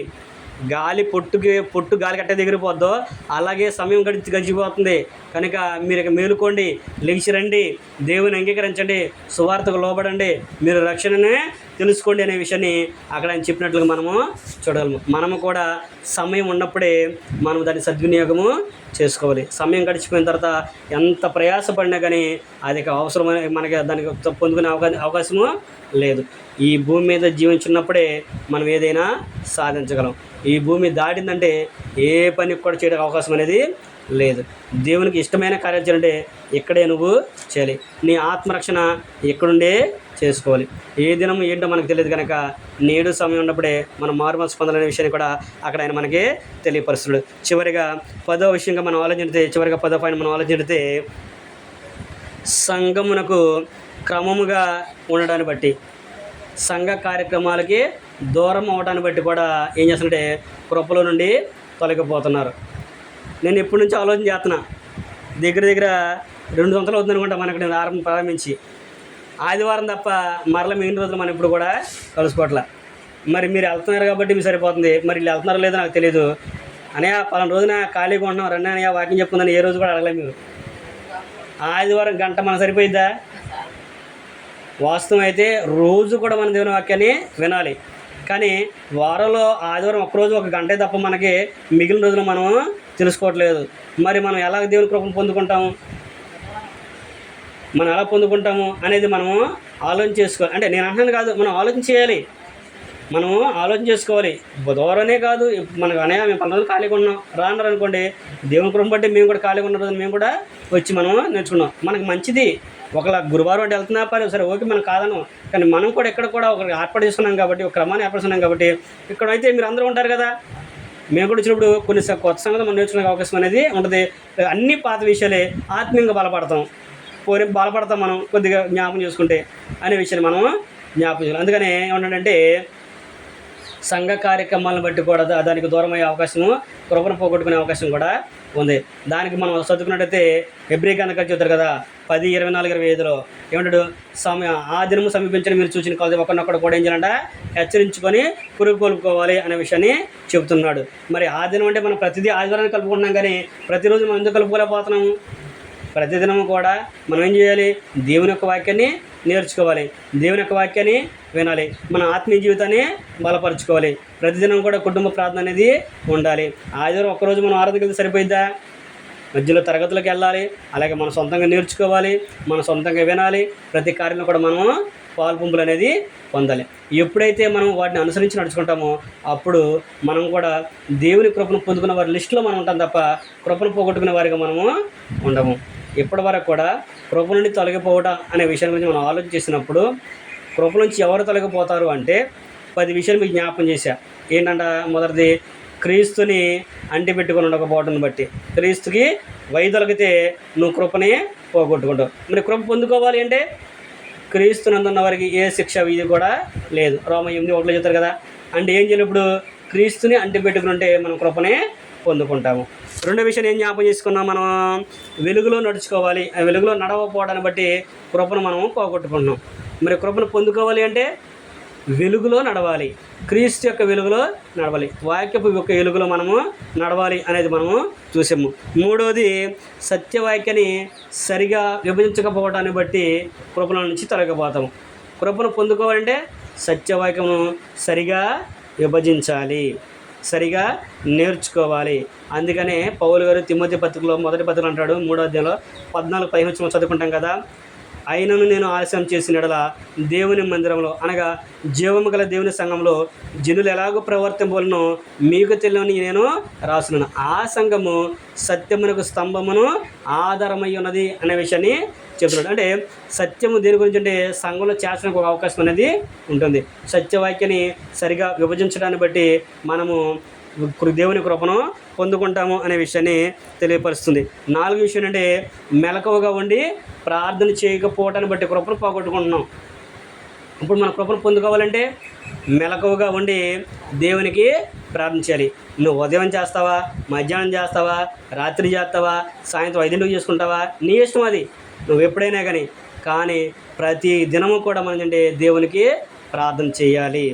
పొట్టు గాలి కట్టే ఎగిరిపోద్దో అలాగే సమయం గడిచిపోతుంది కనుక మీరు మేలుకోండి, లేచి రండి, దేవుని అంగీకరించండి, సువార్తకు లోబడండి, మీరు రక్షణనే తెలుసుకోండి అనే విషయాన్ని అక్కడ ఆయన చెప్పినట్లుగా మనము చూడగలము. మనము కూడా సమయం ఉన్నప్పుడే మనం దాన్ని సద్వినియోగము చేసుకోవాలి. సమయం గడిచిపోయిన తర్వాత ఎంత ప్రయాసపడినా కానీ అది అవసరమైన మనకి దానికి పొందుకునే అవకాశము లేదు. ఈ భూమి మీద జీవించున్నప్పుడే మనం ఏదైనా సాధించగలం. ఈ భూమి దాటిందంటే ఏ పనికి కూడా చేయడానికి అవకాశం అనేది లేదు. దేవునికి ఇష్టమైన కార్యాలు చేయాలంటే ఇక్కడే నువ్వు చేయాలి. నీ ఆత్మరక్షణ ఇక్కడుండే చేసుకోవాలి. ఏ దినం ఏంటో మనకు తెలియదు కనుక నేడు సమయం ఉన్నప్పుడే మనం మారుమనసు పొందాలనే విషయాన్ని కూడా అక్కడ ఆయన మనకి తెలియపరుస్తున్నాడు. చివరిగా 10వ విషయంగా మనం ఆలోచిస్తే, 10వ పాయింట్ మనం ఆలోచిస్తే, సంఘమునకు క్రమముగా ఉండడాన్ని బట్టి, సంఘ కార్యక్రమాలకి దూరం అవడాన్ని బట్టి కూడా ఏం చేస్తుంటే కృపలో నుండి తొలగిపోతున్నారు. నేను ఎప్పటి నుంచో ఆలోచన చేస్తున్నా, దగ్గర 2 సంవత్సరాలు అవుతుంది అనుకుంటా మనకి నేను ప్రారంభించి. ఆదివారం తప్ప మరలా మిగిలిన రోజులు మనం ఇప్పుడు కూడా కలుసుకోవట్లా. మరి మీరు వెళ్తున్నారు కాబట్టి మీకు సరిపోతుంది, మరి వీళ్ళు వెళ్తున్నారో లేదో నాకు తెలియదు. అనయ్య పలానా రోజున ఖాళీగా ఉంటున్నాం రండి అనయ్య వాకింగ్ చెప్పుకుందని ఏ రోజు కూడా అడగలేదు మీరు. ఆదివారం గంట మనకు సరిపోయిద్దా? వాస్తవం అయితే రోజు కూడా మన దేవుని వాక్యాన్ని వినాలి, కానీ వారంలో ఆదివారం ఒక్కరోజు 1 గంటే తప్ప మనకి మిగిలిన రోజులు మనం తెలుసుకోవట్లేదు. మరి మనం ఎలా దేవుని కృపను పొందుకుంటాము, మనం ఎలా పొందుకుంటాము అనేది మనము ఆలోచన చేసుకోవాలి. అంటే నేను అంటున్నాను కాదు, మనం ఆలోచన చేయాలి, మనము ఆలోచన చేసుకోవాలి. బుధవారమే కాదు, మనకు అనేక మేము 10 రోజులు ఖాళీగా ఉన్నాం రాన్నారు అనుకోండి, దేవుని కృపను బట్టి మేము కూడా ఖాళీగా ఉన్న రోజున మేము కూడా వచ్చి మనం నేర్చుకున్నాం. మనకు మంచిది. ఒకలా గురువారం అంటే వెళ్తున్నా సరే ఓకే, మనం కాదను, కానీ మనం కూడా ఎక్కడ కూడా ఒకరికి ఏర్పాటు చేసుకున్నాం కాబట్టి, ఒక క్రమాన్ని ఏర్పడుతున్నాం కాబట్టి, ఇక్కడైతే మీరు అందరూ ఉంటారు కదా, మేము కూడా వచ్చినప్పుడు కొన్ని కొత్త సంగతి మనం నేర్చుకునే అవకాశం అనేది ఉంటుంది. అన్ని పాత విషయాలే, ఆత్మీయంగా బలపడతాం, బలపడతాం మనం కొద్దిగా జ్ఞాపకం చేసుకుంటే అనే విషయాన్ని మనం జ్ఞాపకం చేయాలి. అందుకనే ఏమంటాడంటే సంఘ కార్యక్రమాలను బట్టి కూడా దానికి దూరం అయ్యే అవకాశము, కృపను పోగొట్టుకునే అవకాశం కూడా ఉంది. దానికి మనం చదువుకున్నట్టయితే హెబ్రీ గ్రంథకర్త చెబుతారు కదా 10:24-25 ఏమంటాడు, ఆ దినము సమీపించని మీరు చూసిన కొలది ఒకరినొకడు కూడా ఏం చేయాలంట, హెచ్చరించుకొని పురుగొల్పుకోవాలి అనే విషయాన్ని చెబుతున్నాడు. మరి ఆ దినం అంటే మనం ప్రతిదీ ఆదివారాన్ని కలుపుకుంటున్నాం, కానీ ప్రతిరోజు మనం ఎందుకు కలుపుకోలేకపోతున్నాము? ప్రతిదినము కూడా మనం ఏం చేయాలి, దేవుని యొక్క వాక్యాన్ని నేర్చుకోవాలి, దేవుని యొక్క వాక్యాన్ని వినాలి, మన ఆత్మీయ జీవితాన్ని బలపరచుకోవాలి. ప్రతిదినం కూడా కుటుంబ ప్రార్థన అనేది ఉండాలి. ఆదివారం ఒక్కరోజు మనం ఆరాధనకి వెళ్తే సరిపోయిద్దా? మధ్యలో తరగతులకు వెళ్ళాలి, అలాగే మనం సొంతంగా నేర్చుకోవాలి, మనం సొంతంగా వినాలి, ప్రతి కార్యంలో కూడా మనం పాల్పొంపులు అనేది పొందాలి. ఎప్పుడైతే మనం వాటిని అనుసరించి నడుచుకుంటామో అప్పుడు మనం కూడా దేవుని కృపను పొందుకున్న వారి లిస్టులో మనం ఉంటాం తప్ప కృపను పోగొట్టుకునే వారిగా మనము ఉండము. ఇప్పటి వరకు కూడా కృప నుండి తొలగిపోవడం అనే విషయం గురించి మనం ఆలోచన చేసినప్పుడు కృప నుంచి ఎవరు తొలగిపోతారు అంటే 10 విషయాలు మీకు జ్ఞాపకం చేశా. ఏంటంట, మొదటిది క్రీస్తుని అంటిపెట్టుకుని ఉండకపోవడం బట్టి. క్రీస్తుకి వైదొలిగితే నువ్వు కృపని పోగొట్టుకుంటావు. మరి కృప పొందుకోవాలి అంటే క్రీస్తునందున్న వారికి ఏ శిక్ష విధి కూడా లేదు. రోమా 8:1 చెప్తారు కదా. అంటే ఏం చేయాలి, ఇప్పుడు క్రీస్తుని అంటిపెట్టుకుని ఉంటే మనం కృపనే పొందుకుంటాము. రెండో విషయం ఏం జ్ఞాపకం చేసుకున్నాం, మనం వెలుగులో నడుచుకోవాలి. ఆ వెలుగులో నడవకపోవడాన్ని బట్టి కృపను మనము పోగొట్టుకుంటున్నాం. మరి కృపను పొందుకోవాలి అంటే వెలుగులో నడవాలి, క్రీస్తు యొక్క వెలుగులో నడవాలి, వాక్యపు యొక్క వెలుగులో మనము నడవాలి అనేది మనము చూసాము. మూడోది సత్యవాక్యాన్ని సరిగా విభజించకపోవడాన్ని బట్టి కృపల నుంచి తొలగిపోతాము. కృపను పొందుకోవాలంటే సత్యవాక్యమును సరిగా విభజించాలి, సరిగా నేర్చుకోవాలి. అందుకనే పౌలు గారు తిమోతి పత్రికలో మొదటి పత్రికలో అంటాడు, 3వ అధ్యాయంలో 14-15 చదువుకుంటాం కదా. అయినను నేను ఆలస్యం చేసిన యెడల దేవుని మందిరంలో అనగా జీవము గల దేవుని సంఘంలో జనులు ఎలాగో ప్రవర్తింపవలనో మీకు తెలియని నేను రాస్తున్నాను. ఆ సంఘము సత్యమునకు స్తంభమును ఆధారమై ఉన్నది అనే విషయాన్ని చెప్తున్నాడు. అంటే సత్యము దేని గురించి అంటే సంఘంలో చేర్చడానికి ఒక అవకాశం అనేది ఉంటుంది. సత్యవాక్యాన్ని సరిగా విభజించడాన్ని బట్టి మనము దేవుని కృపను పొందుకుంటాము అనే విషయాన్ని తెలియపరుస్తుంది. 4వ విషయం అంటే మెలకువగా ఉండి ప్రార్థన చేయకపోవటాన్ని బట్టి కృపను పోగొట్టుకుంటున్నాం. ఇప్పుడు మన కృపను పొందుకోవాలంటే మెలకువగా ఉండి దేవునికి ప్రార్థించాలి. నువ్వు ఉదయం చేస్తావా, మధ్యాహ్నం చేస్తావా, రాత్రి చేస్తావా, సాయంత్రం 5ంటికి చేసుకుంటావా, నీ ఇష్టం అది, నువ్వు ఎప్పుడైనా కానీ ప్రతి దినము కూడా మనం అంటే దేవునికి ప్రార్థన చేయాలి.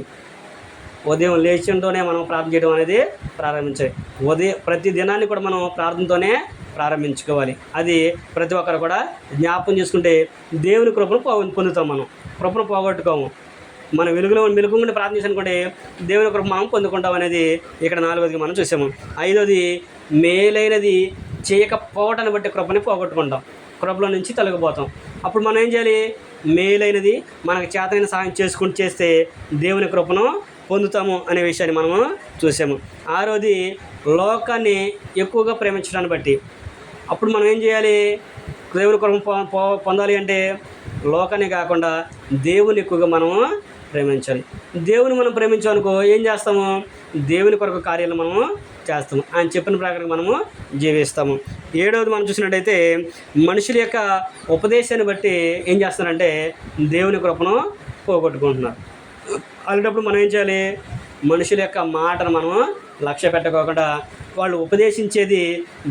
ఉదయం లేచింతోనే మనం ప్రార్థన చేయడం అనేది ప్రారంభించాలి. ప్రతి దినాన్ని కూడా మనం ప్రార్థనతోనే ప్రారంభించుకోవాలి. అది ప్రతి ఒక్కరు కూడా జ్ఞాపకం చేసుకుంటే దేవుని కృపను పొందుతాం. మనం కృపను పోగొట్టుకోము. మన మెలుగుండి ప్రార్థన చేసానుకుంటే దేవుని కృప మనం పొందుకుంటాం అనేది ఇక్కడ 4వది మనం చూసాము. 5వది మేలైనది చేయకపోవటాన్ని బట్టి కృపని పోగొట్టుకుంటాం, కృపలో నుంచి తొలగిపోతాం. అప్పుడు మనం ఏం చేయాలి, మేలైనది మనకు చేతనైన సహాయం చేస్తే దేవుని కృపను పొందుతాము అనే విషయాన్ని మనము చూసాము. 6వది లోకాన్ని ఎక్కువగా ప్రేమించడాన్ని బట్టి. అప్పుడు మనం ఏం చేయాలి, దేవుని కృప పొందాలి అంటే లోకాన్ని కాకుండా దేవుని ఎక్కువగా మనము ప్రేమించాలి. దేవుని మనం ప్రేమించామనుకో ఏం చేస్తాము, దేవుని కొరకు కార్యాలు మనము చేస్తాము, ఆయన చెప్పిన ప్రకారం మనము జీవిస్తాము. 7వది మనం చూసినట్టయితే మనుషుల యొక్క ఉపదేశాన్ని బట్టి ఏం చేస్తున్నారంటే దేవుని కృపను పోగొట్టుకుంటున్నారు. అలాంటప్పుడు మనం ఏం చేయాలి, మనుషుల యొక్క మాటను మనము లక్ష్య పెట్టకోకుండా వాళ్ళు ఉపదేశించేది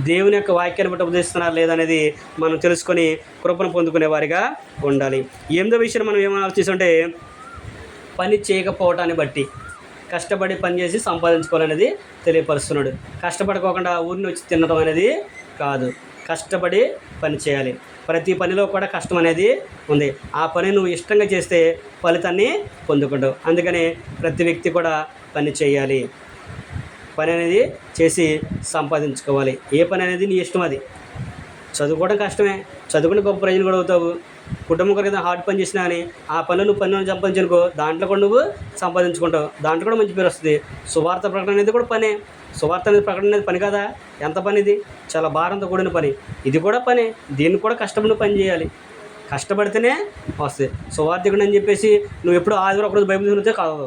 దేవుని యొక్క వాక్యాన్ని బట్టి ఉపదేశిస్తున్నారు లేదనేది మనం తెలుసుకొని కృపను పొందుకునే వారిగా ఉండాలి. 8వ విషయం మనం ఏమైనా ఆలోచిస్తుంటే పని చేయకపోవటాన్ని బట్టి, కష్టపడి పని చేసి సంపాదించుకోవాలనేది తెలియపరుస్తున్నాడు. కష్టపడుకోకుండా ఊరిని వచ్చి తినడం అనేది కాదు, కష్టపడి పని చేయాలి. ప్రతి పనిలో కూడా కష్టం అనేది ఉంది. ఆ పని నువ్వు ఇష్టంగా చేస్తే ఫలితాన్ని పొందుకుంటావు. అందుకని ప్రతి వ్యక్తి కూడా పని చేయాలి, పని అనేది చేసి సంపాదించుకోవాలి. ఏ పని అనేది నీ ఇష్టం. అది చదువుకోవడం కష్టమే, చదువుకుని గొప్ప ప్రజలు కూడా అవుతావు. కుటుంబం కొరకు హార్డ్ పని చేసినా కానీ ఆ పనులు నువ్వు పని సంపాదించుకో, దాంట్లో కూడా నువ్వు సంపాదించుకుంటావు, దాంట్లో కూడా మంచి పేరు వస్తుంది. సువార్త ప్రకటన అనేది కూడా పనే. సువార్త అనేది ప్రకటన అనేది పని కదా, ఎంత పని ఇది, చాలా భారంతో కూడిన పని. ఇది కూడా పనే, దీన్ని కూడా కష్టపడి పని చేయాలి, కష్టపడితేనే వస్తుంది. సువార్థికుడు అని చెప్పేసి నువ్వు ఎప్పుడు ఆదివారం ఒకరోజు బైబిల్ చదివితే కాదు,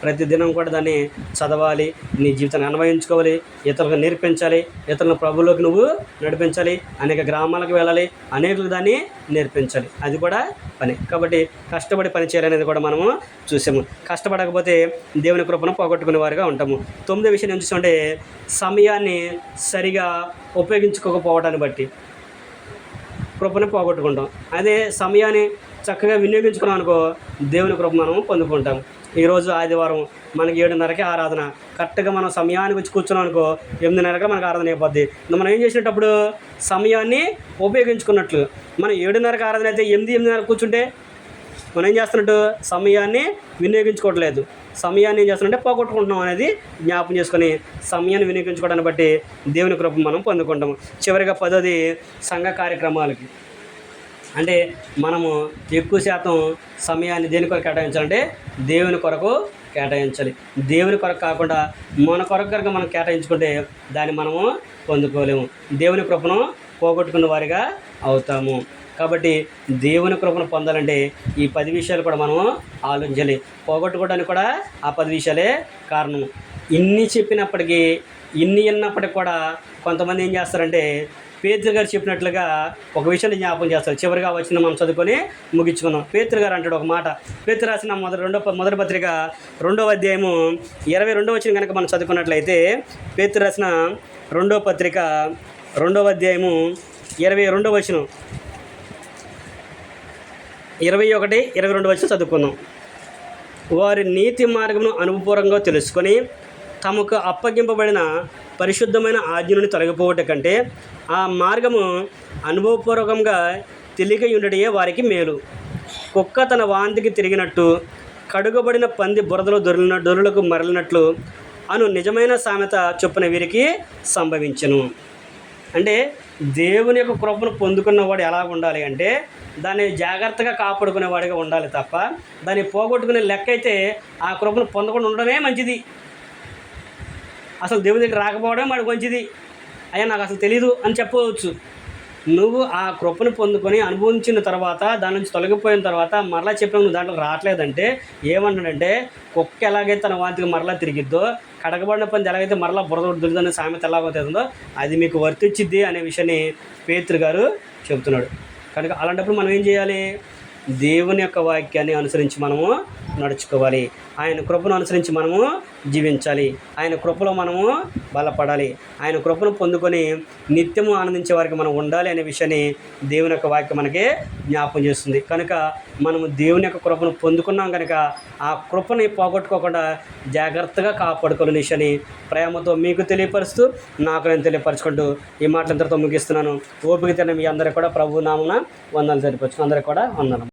ప్రతిదినం కూడా దాన్ని చదవాలి, నీ జీవితాన్ని అన్వయించుకోవాలి, ఇతరులకు నేర్పించాలి, ఇతరులను ప్రభువులోకి నువ్వు నడిపించాలి, అనేక గ్రామాలకు వెళ్ళాలి, అనేకులకు దాన్ని నేర్పించాలి. అది కూడా పని. కాబట్టి కష్టపడి పని చేయాలనేది కూడా మనము చూసాము. కష్టపడకపోతే దేవుని కృపను పోగొట్టుకునే వారిగా ఉంటాము. 9వ విషయం ఏం చూస్తుంటే సమయాన్ని సరిగా ఉపయోగించుకోకపోవడాన్ని బట్టి కృపను పోగొట్టుకుంటాం. అదే సమయాన్ని చక్కగా వినియోగించుకున్నాం అనుకో దేవుని కృప మనం పొందుకుంటాం. ఈరోజు ఆదివారం మనకి 7:30కి ఆరాధన. కరెక్ట్గా మనం సమయానికి వచ్చి కూర్చున్నాం అనుకో 8:30కి మనకు ఆరాధన అయిపోద్ది. మనం ఏం చేసినప్పుడు సమయాన్ని ఉపయోగించుకున్నట్లు. మనం 7:30కి ఆరాధన అయితే 8:30 కూర్చుంటే మనం ఏం చేస్తున్నట్టు సమయాన్ని వినియోగించుకోవట్లేదు. సమయాన్ని ఏం చేస్తున్నట్టే పోగొట్టుకుంటున్నాం అనేది జ్ఞాపం చేసుకొని సమయాన్ని వినియోగించుకోవడాన్ని బట్టి దేవుని కృప మనం పొందుకుంటాము. చివరిగా 10ది సంఘ కార్యక్రమాలకి. అంటే మనము ఎక్కువ శాతం సమయాన్ని దేని కొరకు కేటాయించాలంటే దేవుని కొరకు కేటాయించాలి. దేవుని కొరకు కాకుండా మన కొరకు కనుక మనం కేటాయించుకుంటే దాన్ని మనము పొందుకోలేము. దేవుని కృపను పోగొట్టుకున్న వారిగా అవుతాము. కాబట్టి దేవుని కృపను పొందాలంటే ఈ 10 విషయాలు కూడా మనము ఆలోచించాలి. పోగొట్టుకోవడానికి కూడా ఆ 10 విషయాలే కారణం. ఇన్ని చెప్పినప్పటికీ ఇన్ని విన్నప్పటికి కూడా కొంతమంది ఏం చేస్తారంటే పేతురు గారు చెప్పినట్లుగా ఒక విషయాన్ని జ్ఞాపకం చేస్తారు. చివరిగా వచ్చిన మనం చదువుకొని ముగించుకున్నాం. పేతురు గారు అంటాడు ఒక మాట. పేతురు రాసిన మొదటి పత్రిక 2వ అధ్యాయము 22వ వచనం కనుక మనం చదువుకున్నట్లయితే పేతురు రాసిన 2వ పత్రిక 2వ అధ్యాయము 22వ వచనం 21, 22 వచనం చదువుకుందాం. వారి నీతి మార్గమును అనుభవపూర్వకంగా తెలుసుకొని తమకు అప్పగింపబడిన పరిశుద్ధమైన ఆజ్ఞను తొలగిపోవట కంటే ఆ మార్గము అనుభవపూర్వకంగా తెలియక ఉండటయే వారికి మేలు. కుక్క తన వాంతికి తిరిగినట్టు కడుగబడిన పంది బురదలో దొరులకు మరలినట్లు అను నిజమైన సామెత చొప్పున వీరికి సంభవించెను. అంటే దేవుని యొక్క కృపను పొందుకున్నవాడు ఎలా ఉండాలి అంటే దాన్ని జాగ్రత్తగా కాపాడుకునేవాడిగా ఉండాలి తప్ప దాన్ని పోగొట్టుకునే లెక్క అయితే ఆ కృపను పొందకుండా ఉండడమే మంచిది. అసలు దేవుని దగ్గర రాకపోవడం వాడికి మంచిది. అయ్యా నాకు అసలు తెలీదు అని చెప్పవచ్చు. నువ్వు ఆ కృపను పొందుకొని అనుభవించిన తర్వాత దాని నుంచి తొలగిపోయిన తర్వాత మరలా చెప్పిన నువ్వు దాంట్లో రావట్లేదంటే ఏమన్నాడంటే కుక్క ఎలాగైతే తన వాంతికి మరలా తిరిగిద్దో కడగబడిన పని ఎలాగైతే మరలా బురద దొరుకుతుందనే సామెత ఎలాగవుతుందో అది మీకు వర్తించిద్ది అనే విషయాన్ని పేతురు గారు చెబుతున్నాడు. కనుక అలాంటప్పుడు మనం ఏం చేయాలి? దేవుని యొక్క వాక్యాన్ని అనుసరించి మనము నడుచుకోవాలి. ఆయన కృపను అనుసరించి మనము జీవించాలి. ఆయన కృపలో మనము బలపడాలి. ఆయన కృపను పొందుకొని నిత్యము ఆనందించే వారికి మనం ఉండాలి అనే విషయాన్ని దేవుని యొక్క వాక్యం మనకి జ్ఞాపకం చేస్తుంది. కనుక మనము దేవుని యొక్క కృపను పొందుకున్నాం కనుక ఆ కృపని పోగొట్టుకోకుండా జాగ్రత్తగా కాపాడుకోవాలని విషయాన్ని ప్రేమతో మీకు తెలియపరుస్తూ నాకు నేను తెలియపరచుకుంటూ ఈ మాటలంతటితో ముగిస్తున్నాను. ఓపిక తిన్న మీ అందరికీ కూడా ప్రభు నామమున వందనాలు తెలియపరచుకుని అందరికీ కూడా వందనం.